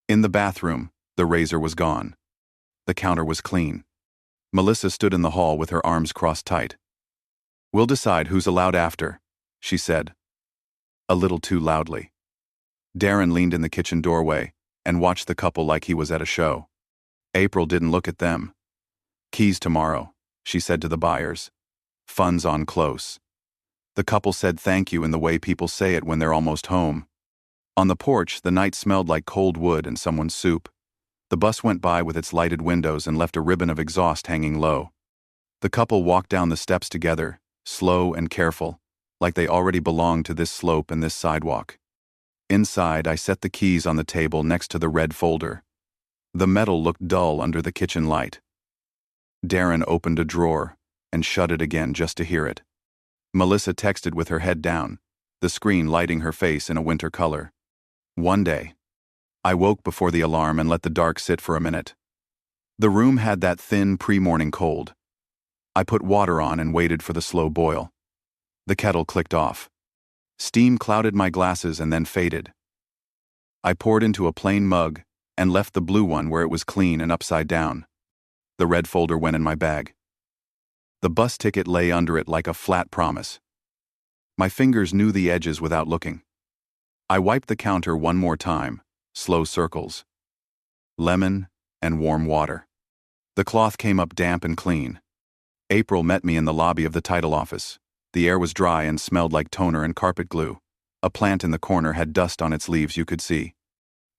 In the bathroom, the razor was gone. The counter was clean. Melissa stood in the hall with her arms crossed tight. "We'll decide who's allowed after," she said. A little too loudly. Darren leaned in the kitchen doorway and watched the couple like he was at a show. April didn't look at them. "Keys tomorrow," she said to the buyers. "Funds on close." The couple said thank you in the way people say it when they're almost home. On the porch, the night smelled like cold wood and someone's soup. The bus went by with its lighted windows and left a ribbon of exhaust hanging low. The couple walked down the steps together, slow and careful, like they already belonged to this slope and this sidewalk. Inside, I set the keys on the table next to the red folder. The metal looked dull under the kitchen light. Darren opened a drawer and shut it again just to hear it. Melissa texted with her head down, the screen lighting her face in a winter color. One day. I woke before the alarm and let the dark sit for a minute. The room had that thin pre-morning cold. I put water on and waited for the slow boil. The kettle clicked off. Steam clouded my glasses and then faded. I poured into a plain mug and left the blue one where it was clean and upside down. The red folder went in my bag. The bus ticket lay under it like a flat promise. My fingers knew the edges without looking. I wiped the counter one more time, slow circles. Lemon and warm water. The cloth came up damp and clean. April met me in the lobby of the title office. The air was dry and smelled like toner and carpet glue. A plant in the corner had dust on its leaves you could see.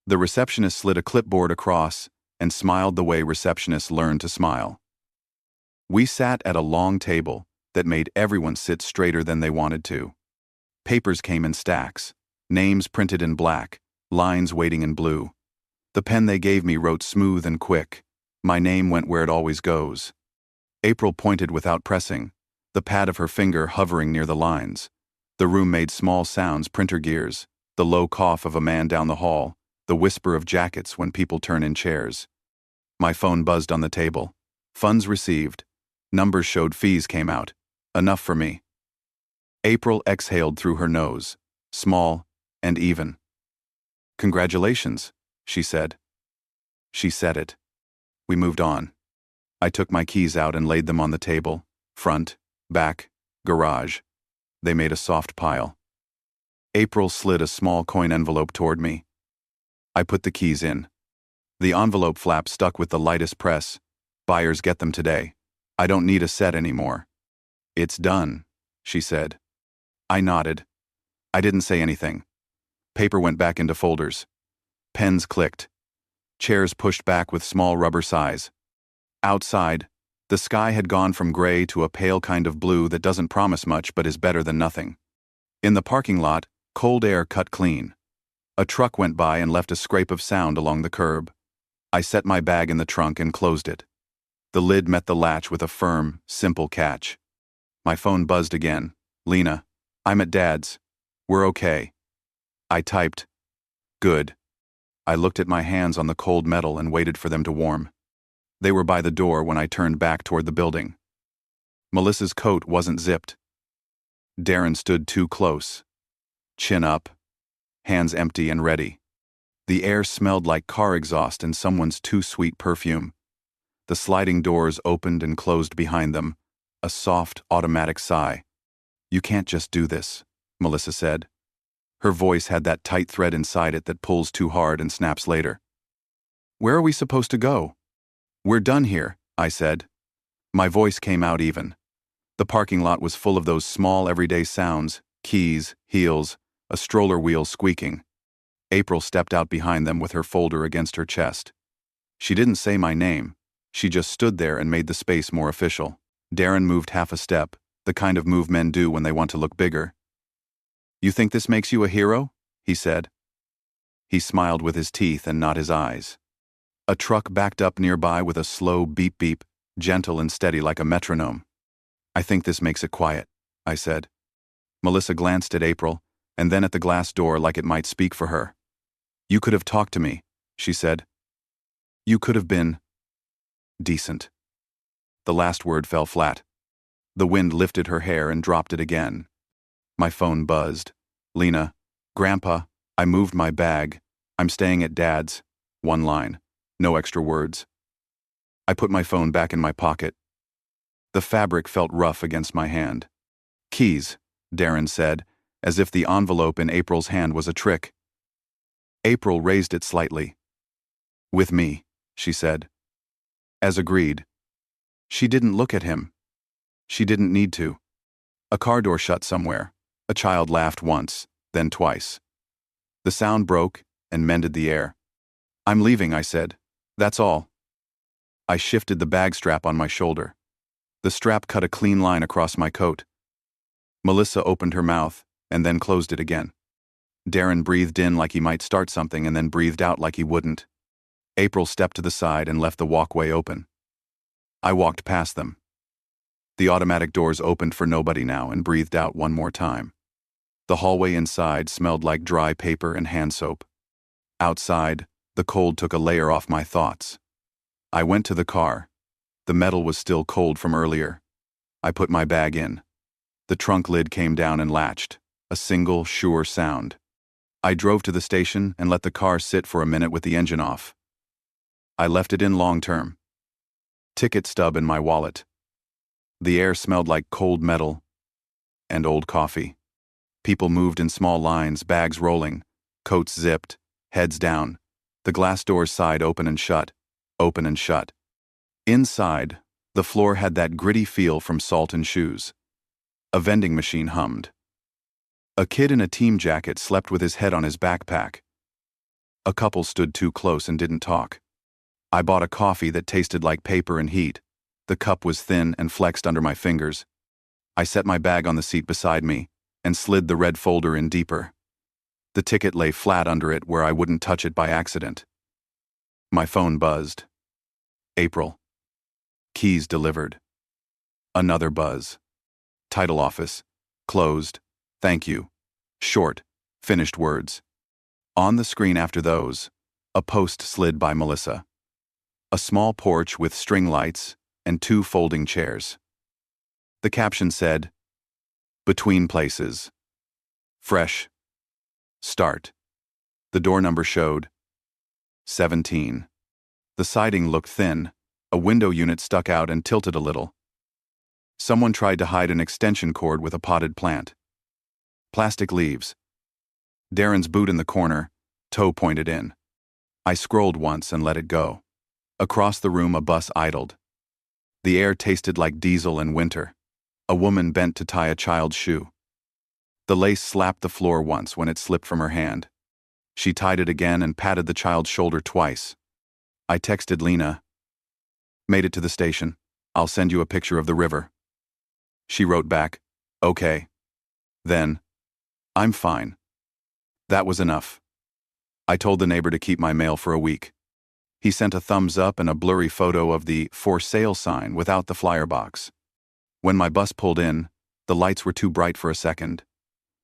The receptionist slid a clipboard across and smiled the way receptionists learn to smile. We sat at a long table that made everyone sit straighter than they wanted to. Papers came in stacks, names printed in black, lines waiting in blue. The pen they gave me wrote smooth and quick. My name went where it always goes. April pointed without pressing, the pad of her finger hovering near the lines. The room made small sounds, printer gears, the low cough of a man down the hall, the whisper of jackets when people turn in chairs. My phone buzzed on the table. Funds received. Numbers showed fees came out. Enough for me. April exhaled through her nose, small and even. "Congratulations," she said. She said it. We moved on. I took my keys out and laid them on the table, front, back, garage. They made a soft pile. April slid a small coin envelope toward me. I put the keys in. The envelope flap stuck with the lightest press. "Buyers get them today. I don't need a set anymore." "It's done," she said. I nodded. I didn't say anything. Paper went back into folders. Pens clicked. Chairs pushed back with small rubber sighs. Outside, the sky had gone from gray to a pale kind of blue that doesn't promise much but is better than nothing. In the parking lot, cold air cut clean. A truck went by and left a scrape of sound along the curb. I set my bag in the trunk and closed it. The lid met the latch with a firm, simple catch. My phone buzzed again. "Lena, I'm at Dad's. We're okay." I typed, "Good." I looked at my hands on the cold metal and waited for them to warm. They were by the door when I turned back toward the building. Melissa's coat wasn't zipped. Darren stood too close. Chin up, hands empty and ready. The air smelled like car exhaust and someone's too sweet perfume. The sliding doors opened and closed behind them, a soft, automatic sigh. "You can't just do this," Melissa said. Her voice had that tight thread inside it that pulls too hard and snaps later. "Where are we supposed to go?" "We're done here," I said. My voice came out even. The parking lot was full of those small everyday sounds, keys, heels, a stroller wheel squeaking. April stepped out behind them with her folder against her chest. She didn't say my name. She just stood there and made the space more official. Darren moved half a step, the kind of move men do when they want to look bigger. "You think this makes you a hero?" he said. He smiled with his teeth and not his eyes. A truck backed up nearby with a slow beep-beep, gentle and steady like a metronome. "I think this makes it quiet," I said. Melissa glanced at April, and then at the glass door like it might speak for her. "You could have talked to me," she said. "You could have been decent." The last word fell flat. The wind lifted her hair and dropped it again. My phone buzzed. "Lena, Grandpa, I moved my bag. I'm staying at Dad's." One line. No extra words. I put my phone back in my pocket. The fabric felt rough against my hand. "Keys," Darren said, as if the envelope in April's hand was a trick. April raised it slightly. "With me," she said. As agreed. She didn't look at him. She didn't need to. A car door shut somewhere. A child laughed once, then twice. The sound broke and mended the air. "I'm leaving," I said. "That's all." I shifted the bag strap on my shoulder. The strap cut a clean line across my coat. Melissa opened her mouth and then closed it again. Darren breathed in like he might start something and then breathed out like he wouldn't. April stepped to the side and left the walkway open. I walked past them. The automatic doors opened for nobody now and breathed out one more time. The hallway inside smelled like dry paper and hand soap. Outside, the cold took a layer off my thoughts. I went to the car. The metal was still cold from earlier. I put my bag in. The trunk lid came down and latched, a single, sure sound. I drove to the station and let the car sit for a minute with the engine off. I left it in long term. Ticket stub in my wallet. The air smelled like cold metal and old coffee. People moved in small lines, bags rolling, coats zipped, heads down. The glass doors side open and shut, open and shut. Inside, the floor had that gritty feel from salt and shoes. A vending machine hummed. A kid in a team jacket slept with his head on his backpack. A couple stood too close and didn't talk. I bought a coffee that tasted like paper and heat. The cup was thin and flexed under my fingers. I set my bag on the seat beside me and slid the red folder in deeper. The ticket lay flat under it where I wouldn't touch it by accident. My phone buzzed. April. Keys delivered. Another buzz. Title office. Closed. Thank you. Short, finished words. On the screen after those, a post slid by Melissa. A small porch with string lights and 2 folding chairs. The caption said, "Between places. Fresh. Start." The door number showed 17. The siding looked thin. A window unit stuck out and tilted a little. Someone tried to hide an extension cord with a potted plant. Plastic leaves. Darren's boot in the corner, toe pointed in. I scrolled once and let it go. Across the room a bus idled. The air tasted like diesel in winter. A woman bent to tie a child's shoe. The lace slapped the floor once when it slipped from her hand. She tied it again and patted the child's shoulder twice. I texted Lena. "Made it to the station. I'll send you a picture of the river." She wrote back, "Okay." Then, "I'm fine." That was enough. I told the neighbor to keep my mail for a week. He sent a thumbs up and a blurry photo of the "for sale" sign without the flyer box. When my bus pulled in, the lights were too bright for a second.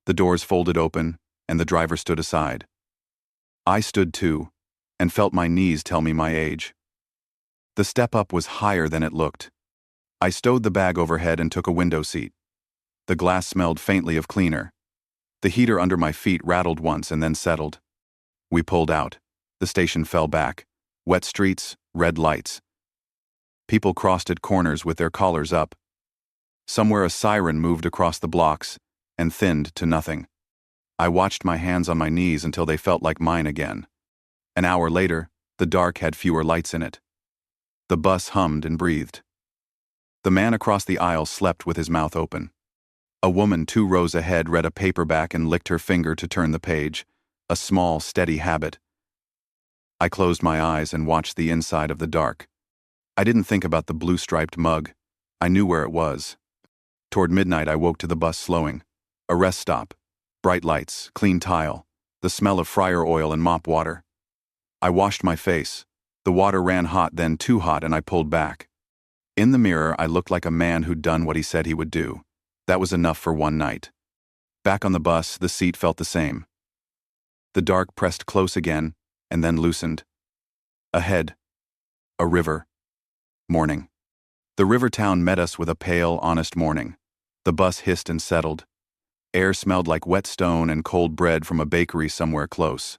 The doors folded open, and the driver stood aside. I stood too, and felt my knees tell me my age. The step up was higher than it looked. I stowed the bag overhead and took a window seat. The glass smelled faintly of cleaner. The heater under my feet rattled once and then settled. We pulled out. The station fell back. Wet streets, red lights. People crossed at corners with their collars up. Somewhere a siren moved across the blocks and thinned to nothing. I watched my hands on my knees until they felt like mine again. An hour later, the dark had fewer lights in it. The bus hummed and breathed. The man across the aisle slept with his mouth open. A woman 2 rows ahead read a paperback and licked her finger to turn the page, a small, steady habit. I closed my eyes and watched the inside of the dark. I didn't think about the blue-striped mug. I knew where it was. Toward midnight, I woke to the bus slowing. A rest stop. Bright lights, clean tile, the smell of fryer oil and mop water. I washed my face. The water ran hot, then too hot, and I pulled back. In the mirror, I looked like a man who'd done what he said he would do. That was enough for one night. Back on the bus, the seat felt the same. The dark pressed close again, and then loosened. Ahead, a river. Morning. The river town met us with a pale, honest morning. The bus hissed and settled. Air smelled like wet stone and cold bread from a bakery somewhere close.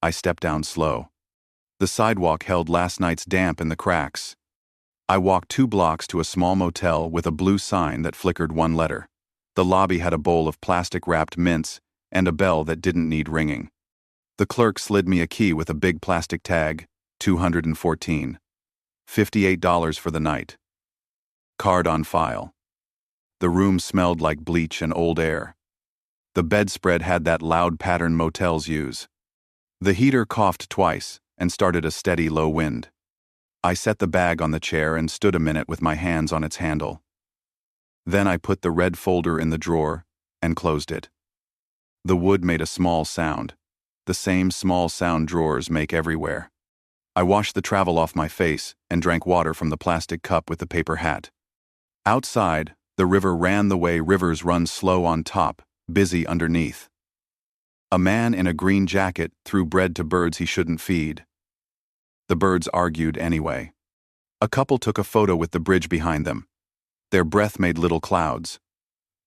I stepped down slow. The sidewalk held last night's damp in the cracks. I walked 2 blocks to a small motel with a blue sign that flickered 1 letter. The lobby had a bowl of plastic-wrapped mints and a bell that didn't need ringing. The clerk slid me a key with a big plastic tag, $214. $58 for the night. Card on file. The room smelled like bleach and old air. The bedspread had that loud pattern motels use. The heater coughed twice and started a steady low wind. I set the bag on the chair and stood a minute with my hands on its handle. Then I put the red folder in the drawer and closed it. The wood made a small sound, the same small sound drawers make everywhere. I washed the travel off my face and drank water from the plastic cup with the paper hat. Outside, the river ran the way rivers run, slow on top, busy underneath. A man in a green jacket threw bread to birds he shouldn't feed. The birds argued anyway. A couple took a photo with the bridge behind them. Their breath made little clouds.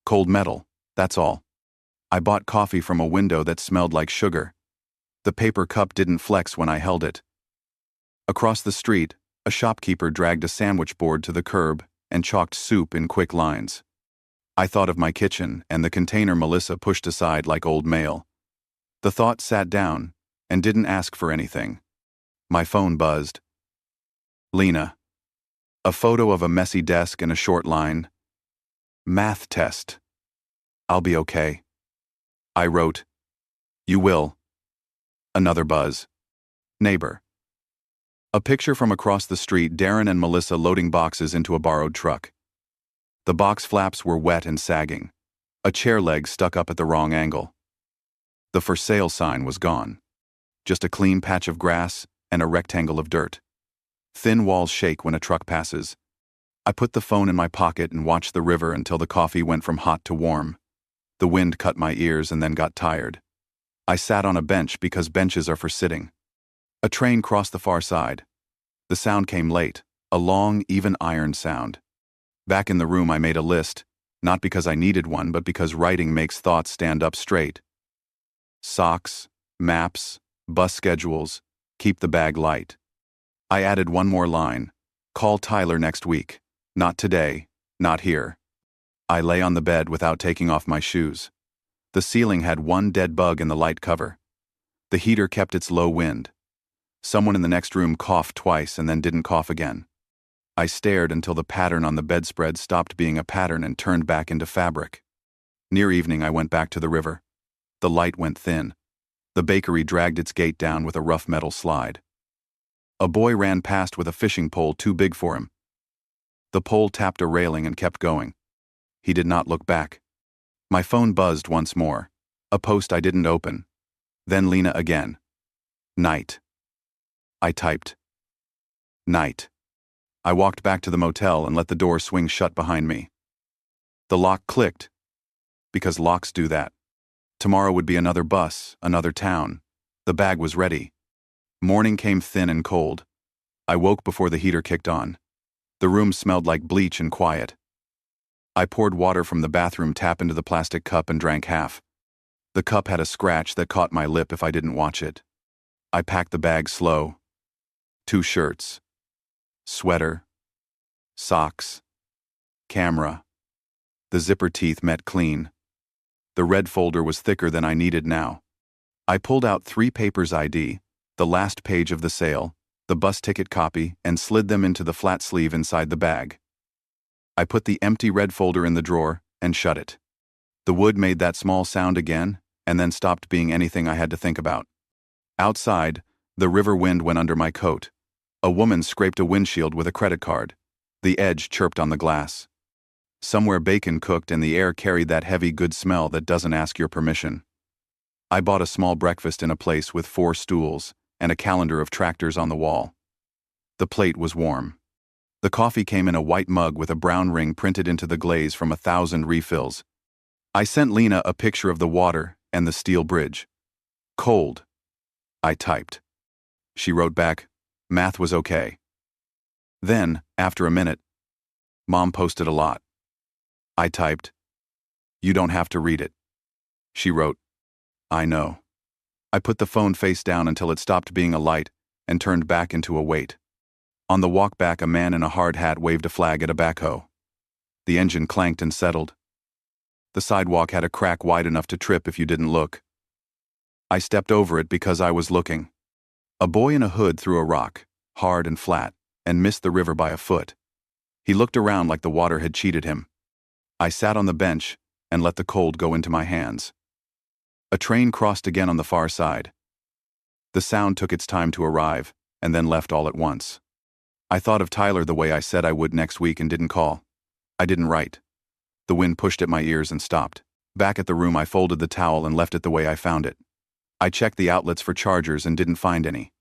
Cold metal, that's all. I bought coffee from a window that smelled like sugar. The paper cup didn't flex when I held it. Across the street, a shopkeeper dragged a sandwich board to the curb and chalked soup in quick lines. I thought of my kitchen and the container Melissa pushed aside like old mail. The thought sat down and didn't ask for anything. My phone buzzed. Lena. A photo of a messy desk and a short line. Math test. I'll be okay. I wrote. You will. Another buzz. Neighbor. A picture from across the street, Darren and Melissa loading boxes into a borrowed truck. The box flaps were wet and sagging. A chair leg stuck up at the wrong angle. The for sale sign was gone. Just a clean patch of grass and a rectangle of dirt. Thin walls shake when a truck passes. I put the phone in my pocket and watched the river until the coffee went from hot to warm. The wind cut my ears and then got tired. I sat on a bench because benches are for sitting. A train crossed the far side. The sound came late, a long, even iron sound. Back in the room I made a list, not because I needed one, but because writing makes thoughts stand up straight. Socks, maps, bus schedules, keep the bag light. I added one more line. Call Tyler next week. Not today, not here. I lay on the bed without taking off my shoes. The ceiling had one dead bug in the light cover. The heater kept its low wind. Someone in the next room coughed twice and then didn't cough again. I stared until the pattern on the bedspread stopped being a pattern and turned back into fabric. Near evening I went back to the river. The light went thin. The bakery dragged its gate down with a rough metal slide. A boy ran past with a fishing pole too big for him. The pole tapped a railing and kept going. He did not look back. My phone buzzed once more. A post I didn't open. Then Lena again. Night. I typed. Night. I walked back to the motel and let the door swing shut behind me. The lock clicked, because locks do that. Tomorrow would be another bus, another town. The bag was ready. Morning came thin and cold. I woke before the heater kicked on. The room smelled like bleach and quiet. I poured water from the bathroom tap into the plastic cup and drank half. The cup had a scratch that caught my lip if I didn't watch it. I packed the bag slow. 2 shirts. Sweater. Socks. Camera. The zipper teeth met clean. The red folder was thicker than I needed now. I pulled out 3 papers ID, the last page of the sale, the bus ticket copy, and slid them into the flat sleeve inside the bag. I put the empty red folder in the drawer and shut it. The wood made that small sound again, and then stopped being anything I had to think about. Outside, the river wind went under my coat. A woman scraped a windshield with a credit card. The edge chirped on the glass. Somewhere bacon cooked and the air carried that heavy good smell that doesn't ask your permission. I bought a small breakfast in a place with 4 stools and a calendar of tractors on the wall. The plate was warm. The coffee came in a white mug with a brown ring printed into the glaze from 1,000 refills. I sent Lena a picture of the water and the steel bridge. Cold. I typed. She wrote back, math was okay. Then, after a minute, Mom posted a lot. I typed, you don't have to read it. She wrote, I know. I put the phone face down until it stopped being a light and turned back into a weight. On the walk back, a man in a hard hat waved a flag at a backhoe. The engine clanked and settled. The sidewalk had a crack wide enough to trip if you didn't look. I stepped over it because I was looking. A boy in a hood threw a rock, hard and flat, and missed the river by a foot. He looked around like the water had cheated him. I sat on the bench and let the cold go into my hands. A train crossed again on the far side. The sound took its time to arrive, and then left all at once. I thought of Tyler the way I said I would next week and didn't call. I didn't write. The wind pushed at my ears and stopped. Back at the room, I folded the towel and left it the way I found it. I checked the outlets for chargers and didn't find any.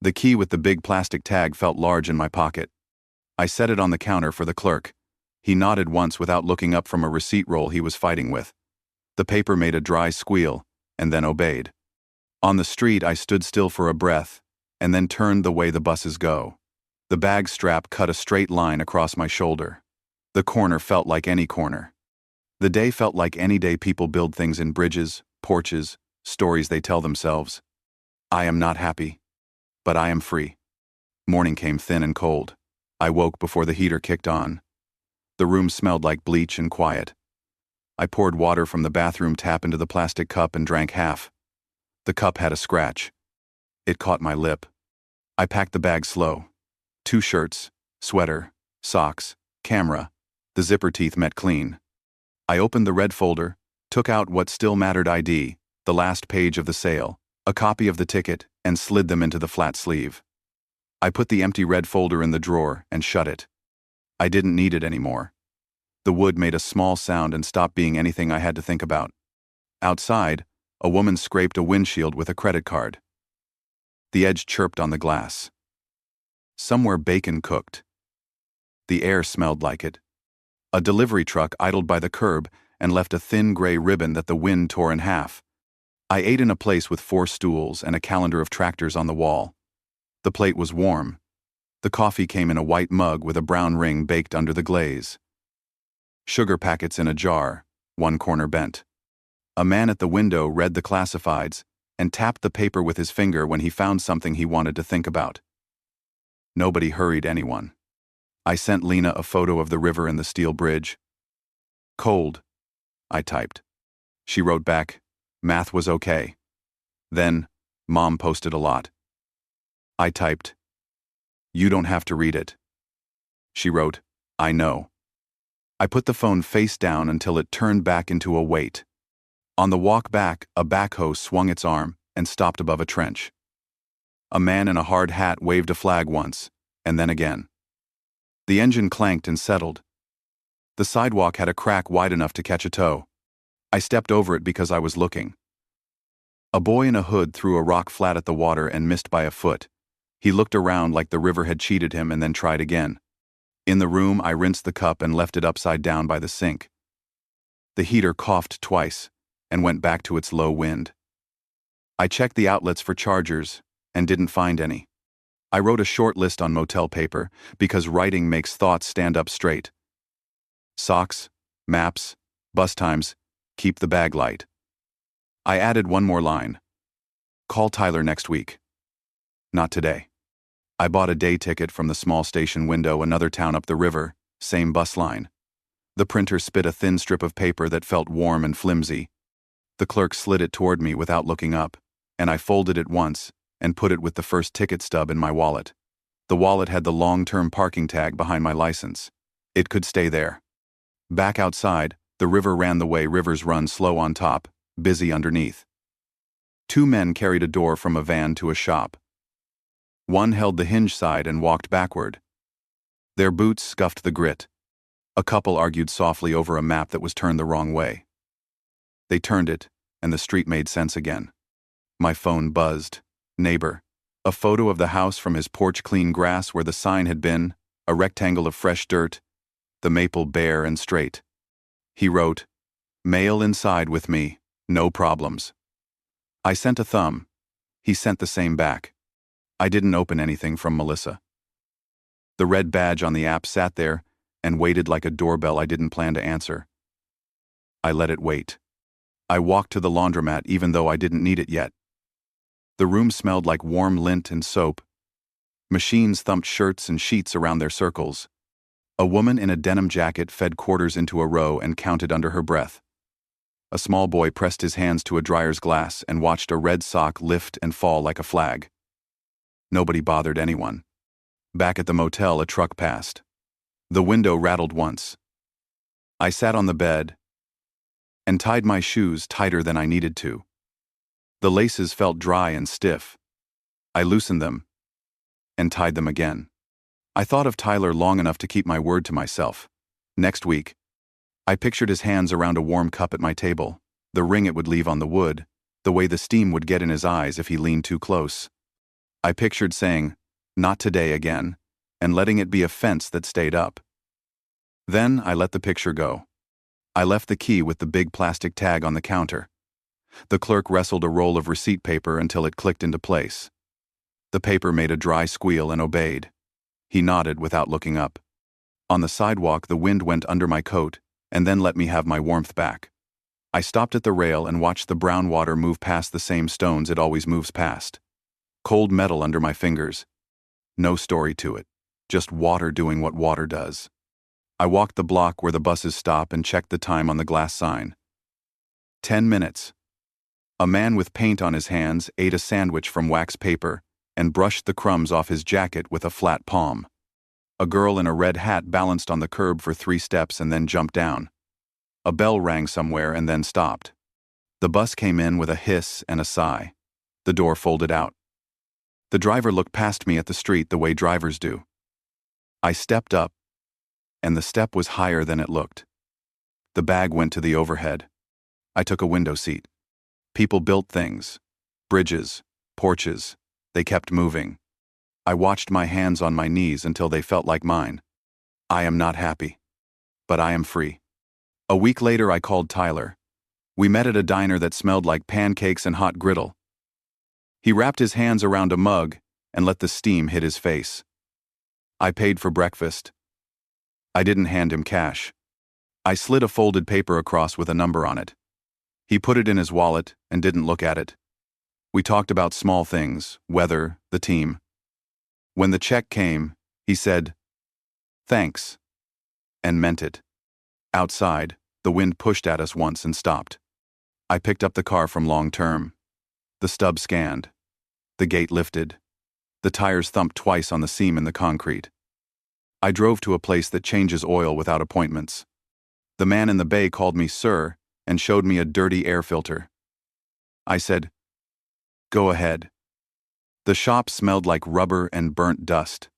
The key with the big plastic tag felt large in my pocket. I set it on the counter for the clerk. He nodded once without looking up from a receipt roll he was fighting with. The paper made a dry squeal, and then obeyed. On the street, I stood still for a breath, and then turned the way the buses go. The bag strap cut a straight line across my shoulder. The corner felt like any corner. The day felt like any day people build things in bridges, porches, stories they tell themselves. I am not happy, but I am free. Morning came thin and cold. I woke before the heater kicked on. The room smelled like bleach and quiet. I poured water from the bathroom tap into the plastic cup and drank half. The cup had a scratch. It caught my lip. I packed the bag slow. 2 shirts, sweater, socks, camera. The zipper teeth met clean. I opened the red folder, took out what still mattered ID, the last page of the sale, a copy of the ticket, and slid them into the flat sleeve. I put the empty red folder in the drawer and shut it. I didn't need it anymore. The wood made a small sound and stopped being anything I had to think about. Outside, a woman scraped a windshield with a credit card. The edge chirped on the glass. Somewhere bacon cooked. The air smelled like it. A delivery truck idled by the curb and left a thin gray ribbon that the wind tore in half. I ate in a place with 4 stools and a calendar of tractors on the wall. The plate was warm. The coffee came in a white mug with a brown ring baked under the glaze. Sugar packets in a jar, one corner bent. A man at the window read the classifieds and tapped the paper with his finger when he found something he wanted to think about. Nobody hurried anyone. I sent Lena a photo of the river and the steel bridge. Cold, I typed. She wrote back, math was okay. Then, Mom posted a lot. I typed, you don't have to read it. She wrote, I know. I put the phone face down until it turned back into a weight. On the walk back, a backhoe swung its arm and stopped above a trench. A man in a hard hat waved a flag once, and then again. The engine clanked and settled. The sidewalk had a crack wide enough to catch a toe. I stepped over it because I was looking. A boy in a hood threw a rock flat at the water and missed by a foot. He looked around like the river had cheated him and then tried again. In the room, I rinsed the cup and left it upside down by the sink. The heater coughed twice and went back to its low wind. I checked the outlets for chargers and didn't find any. I wrote a short list on motel paper because writing makes thoughts stand up straight. Socks, maps, bus times, keep the bag light. I added one more line. Call Tyler next week. Not today. I bought a day ticket from the small station window, another town up the river, same bus line. The printer spit a thin strip of paper that felt warm and flimsy. The clerk slid it toward me without looking up, and I folded it once and put it with the first ticket stub in my wallet. The wallet had the long-term parking tag behind my license. It could stay there. Back outside, the river ran the way rivers run, slow on top, busy underneath. Two men carried a door from a van to a shop. One held the hinge side and walked backward. Their boots scuffed the grit. A couple argued softly over a map that was turned the wrong way. They turned it, and the street made sense again. My phone buzzed. Neighbor. A photo of the house from his porch, clean grass where the sign had been, a rectangle of fresh dirt, the maple bare and straight. He wrote, "Mail inside with me, no problems." I sent a thumb. He sent the same back. I didn't open anything from Melissa. The red badge on the app sat there and waited like a doorbell I didn't plan to answer. I let it wait. I walked to the laundromat even though I didn't need it yet. The room smelled like warm lint and soap. Machines thumped shirts and sheets around their circles. A woman in a denim jacket fed quarters into a row and counted under her breath. A small boy pressed his hands to a dryer's glass and watched a red sock lift and fall like a flag. Nobody bothered anyone. Back at the motel, a truck passed. The window rattled once. I sat on the bed and tied my shoes tighter than I needed to. The laces felt dry and stiff. I loosened them and tied them again. I thought of Tyler long enough to keep my word to myself. Next week, I pictured his hands around a warm cup at my table, the ring it would leave on the wood, the way the steam would get in his eyes if he leaned too close. I pictured saying, "Not today again," and letting it be a fence that stayed up. Then I let the picture go. I left the key with the big plastic tag on the counter. The clerk wrestled a roll of receipt paper until it clicked into place. The paper made a dry squeal and obeyed. He nodded without looking up. On the sidewalk, the wind went under my coat and then let me have my warmth back. I stopped at the rail and watched the brown water move past the same stones it always moves past. Cold metal under my fingers. No story to it, just water doing what water does. I walked the block where the buses stop and checked the time on the glass sign. 10 minutes. A man with paint on his hands ate a sandwich from wax paper and brushed the crumbs off his jacket with a flat palm. A girl in a red hat balanced on the curb for 3 steps and then jumped down. A bell rang somewhere and then stopped. The bus came in with a hiss and a sigh. The door folded out. The driver looked past me at the street the way drivers do. I stepped up, and the step was higher than it looked. The bag went to the overhead. I took a window seat. People built things. Bridges, porches. They kept moving. I watched my hands on my knees until they felt like mine. I am not happy, but I am free. A week later, I called Tyler. We met at a diner that smelled like pancakes and hot griddle. He wrapped his hands around a mug and let the steam hit his face. I paid for breakfast. I didn't hand him cash. I slid a folded paper across with a number on it. He put it in his wallet and didn't look at it. We talked about small things, weather, the team. When the check came, he said, "Thanks," and meant it. Outside, the wind pushed at us once and stopped. I picked up the car from long term. The stub scanned. The gate lifted. The tires thumped twice on the seam in the concrete. I drove to a place that changes oil without appointments. The man in the bay called me sir and showed me a dirty air filter. I said, "Go ahead." The shop smelled like rubber and burnt dust.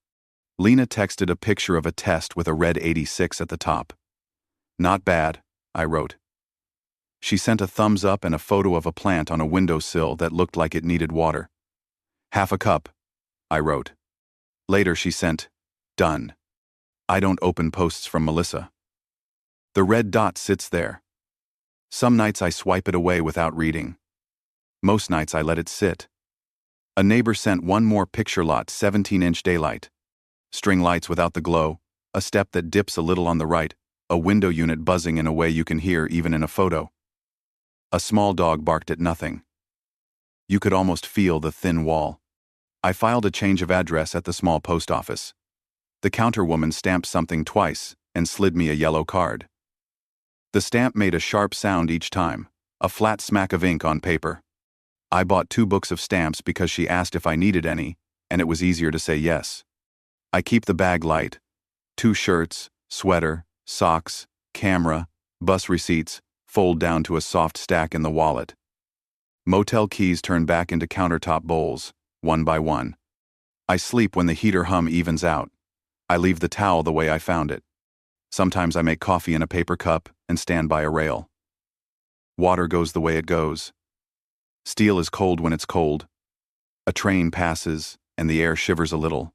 Lena texted a picture of a test with a red 86 at the top. "Not bad," I wrote. She sent a thumbs up and a photo of a plant on a windowsill that looked like it needed water. "Half a cup. I wrote. Later she sent, done. I don't open posts from Melissa. The red dot sits there. Some nights I swipe it away without reading. Most nights I let it sit. A neighbor sent one more picture lot, 17-inch daylight. String lights without the glow, a step that dips a little on the right, a window unit buzzing in a way you can hear even in a photo. A small dog barked at nothing. You could almost feel the thin wall. I filed a change of address at the small post office. The counter woman stamped something twice and slid me a yellow card. The stamp made a sharp sound each time, a flat smack of ink on paper. I bought 2 books of stamps because she asked if I needed any, and it was easier to say yes. I keep the bag light. 2 shirts, sweater, socks, camera, bus receipts, fold down to a soft stack in the wallet. Motel keys turn back into countertop bowls, one by one. I sleep when the heater hum evens out. I leave the towel the way I found it. Sometimes I make coffee in a paper cup and stand by a rail. Water goes the way it goes. Steel is cold when it's cold. A train passes, and the air shivers a little.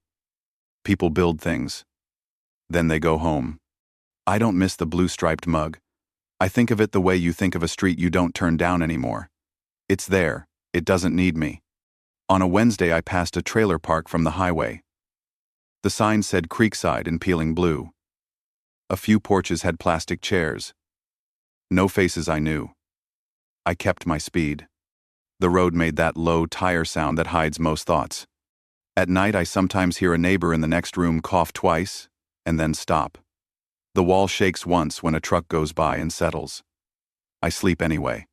People build things. Then they go home. I don't miss the blue-striped mug. I think of it the way you think of a street you don't turn down anymore. It's there. It doesn't need me. On a Wednesday I passed a trailer park from the highway. The sign said Creekside in peeling blue. A few porches had plastic chairs. No faces I knew. I kept my speed. The road made that low tire sound that hides most thoughts. At night I sometimes hear a neighbor in the next room cough twice, and then stop. The wall shakes once when a truck goes by and settles. I sleep anyway.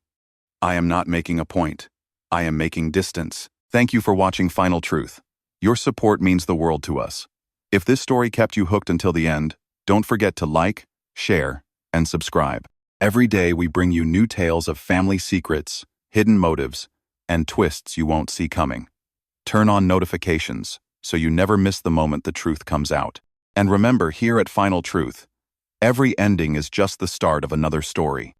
I am not making a point. I am making distance. Thank you for watching Final Truth. Your support means the world to us. If this story kept you hooked until the end, don't forget to like, share, and subscribe. Every day we bring you new tales of family secrets, hidden motives, and twists you won't see coming. Turn on notifications so you never miss the moment the truth comes out. And remember, here at Final Truth, every ending is just the start of another story.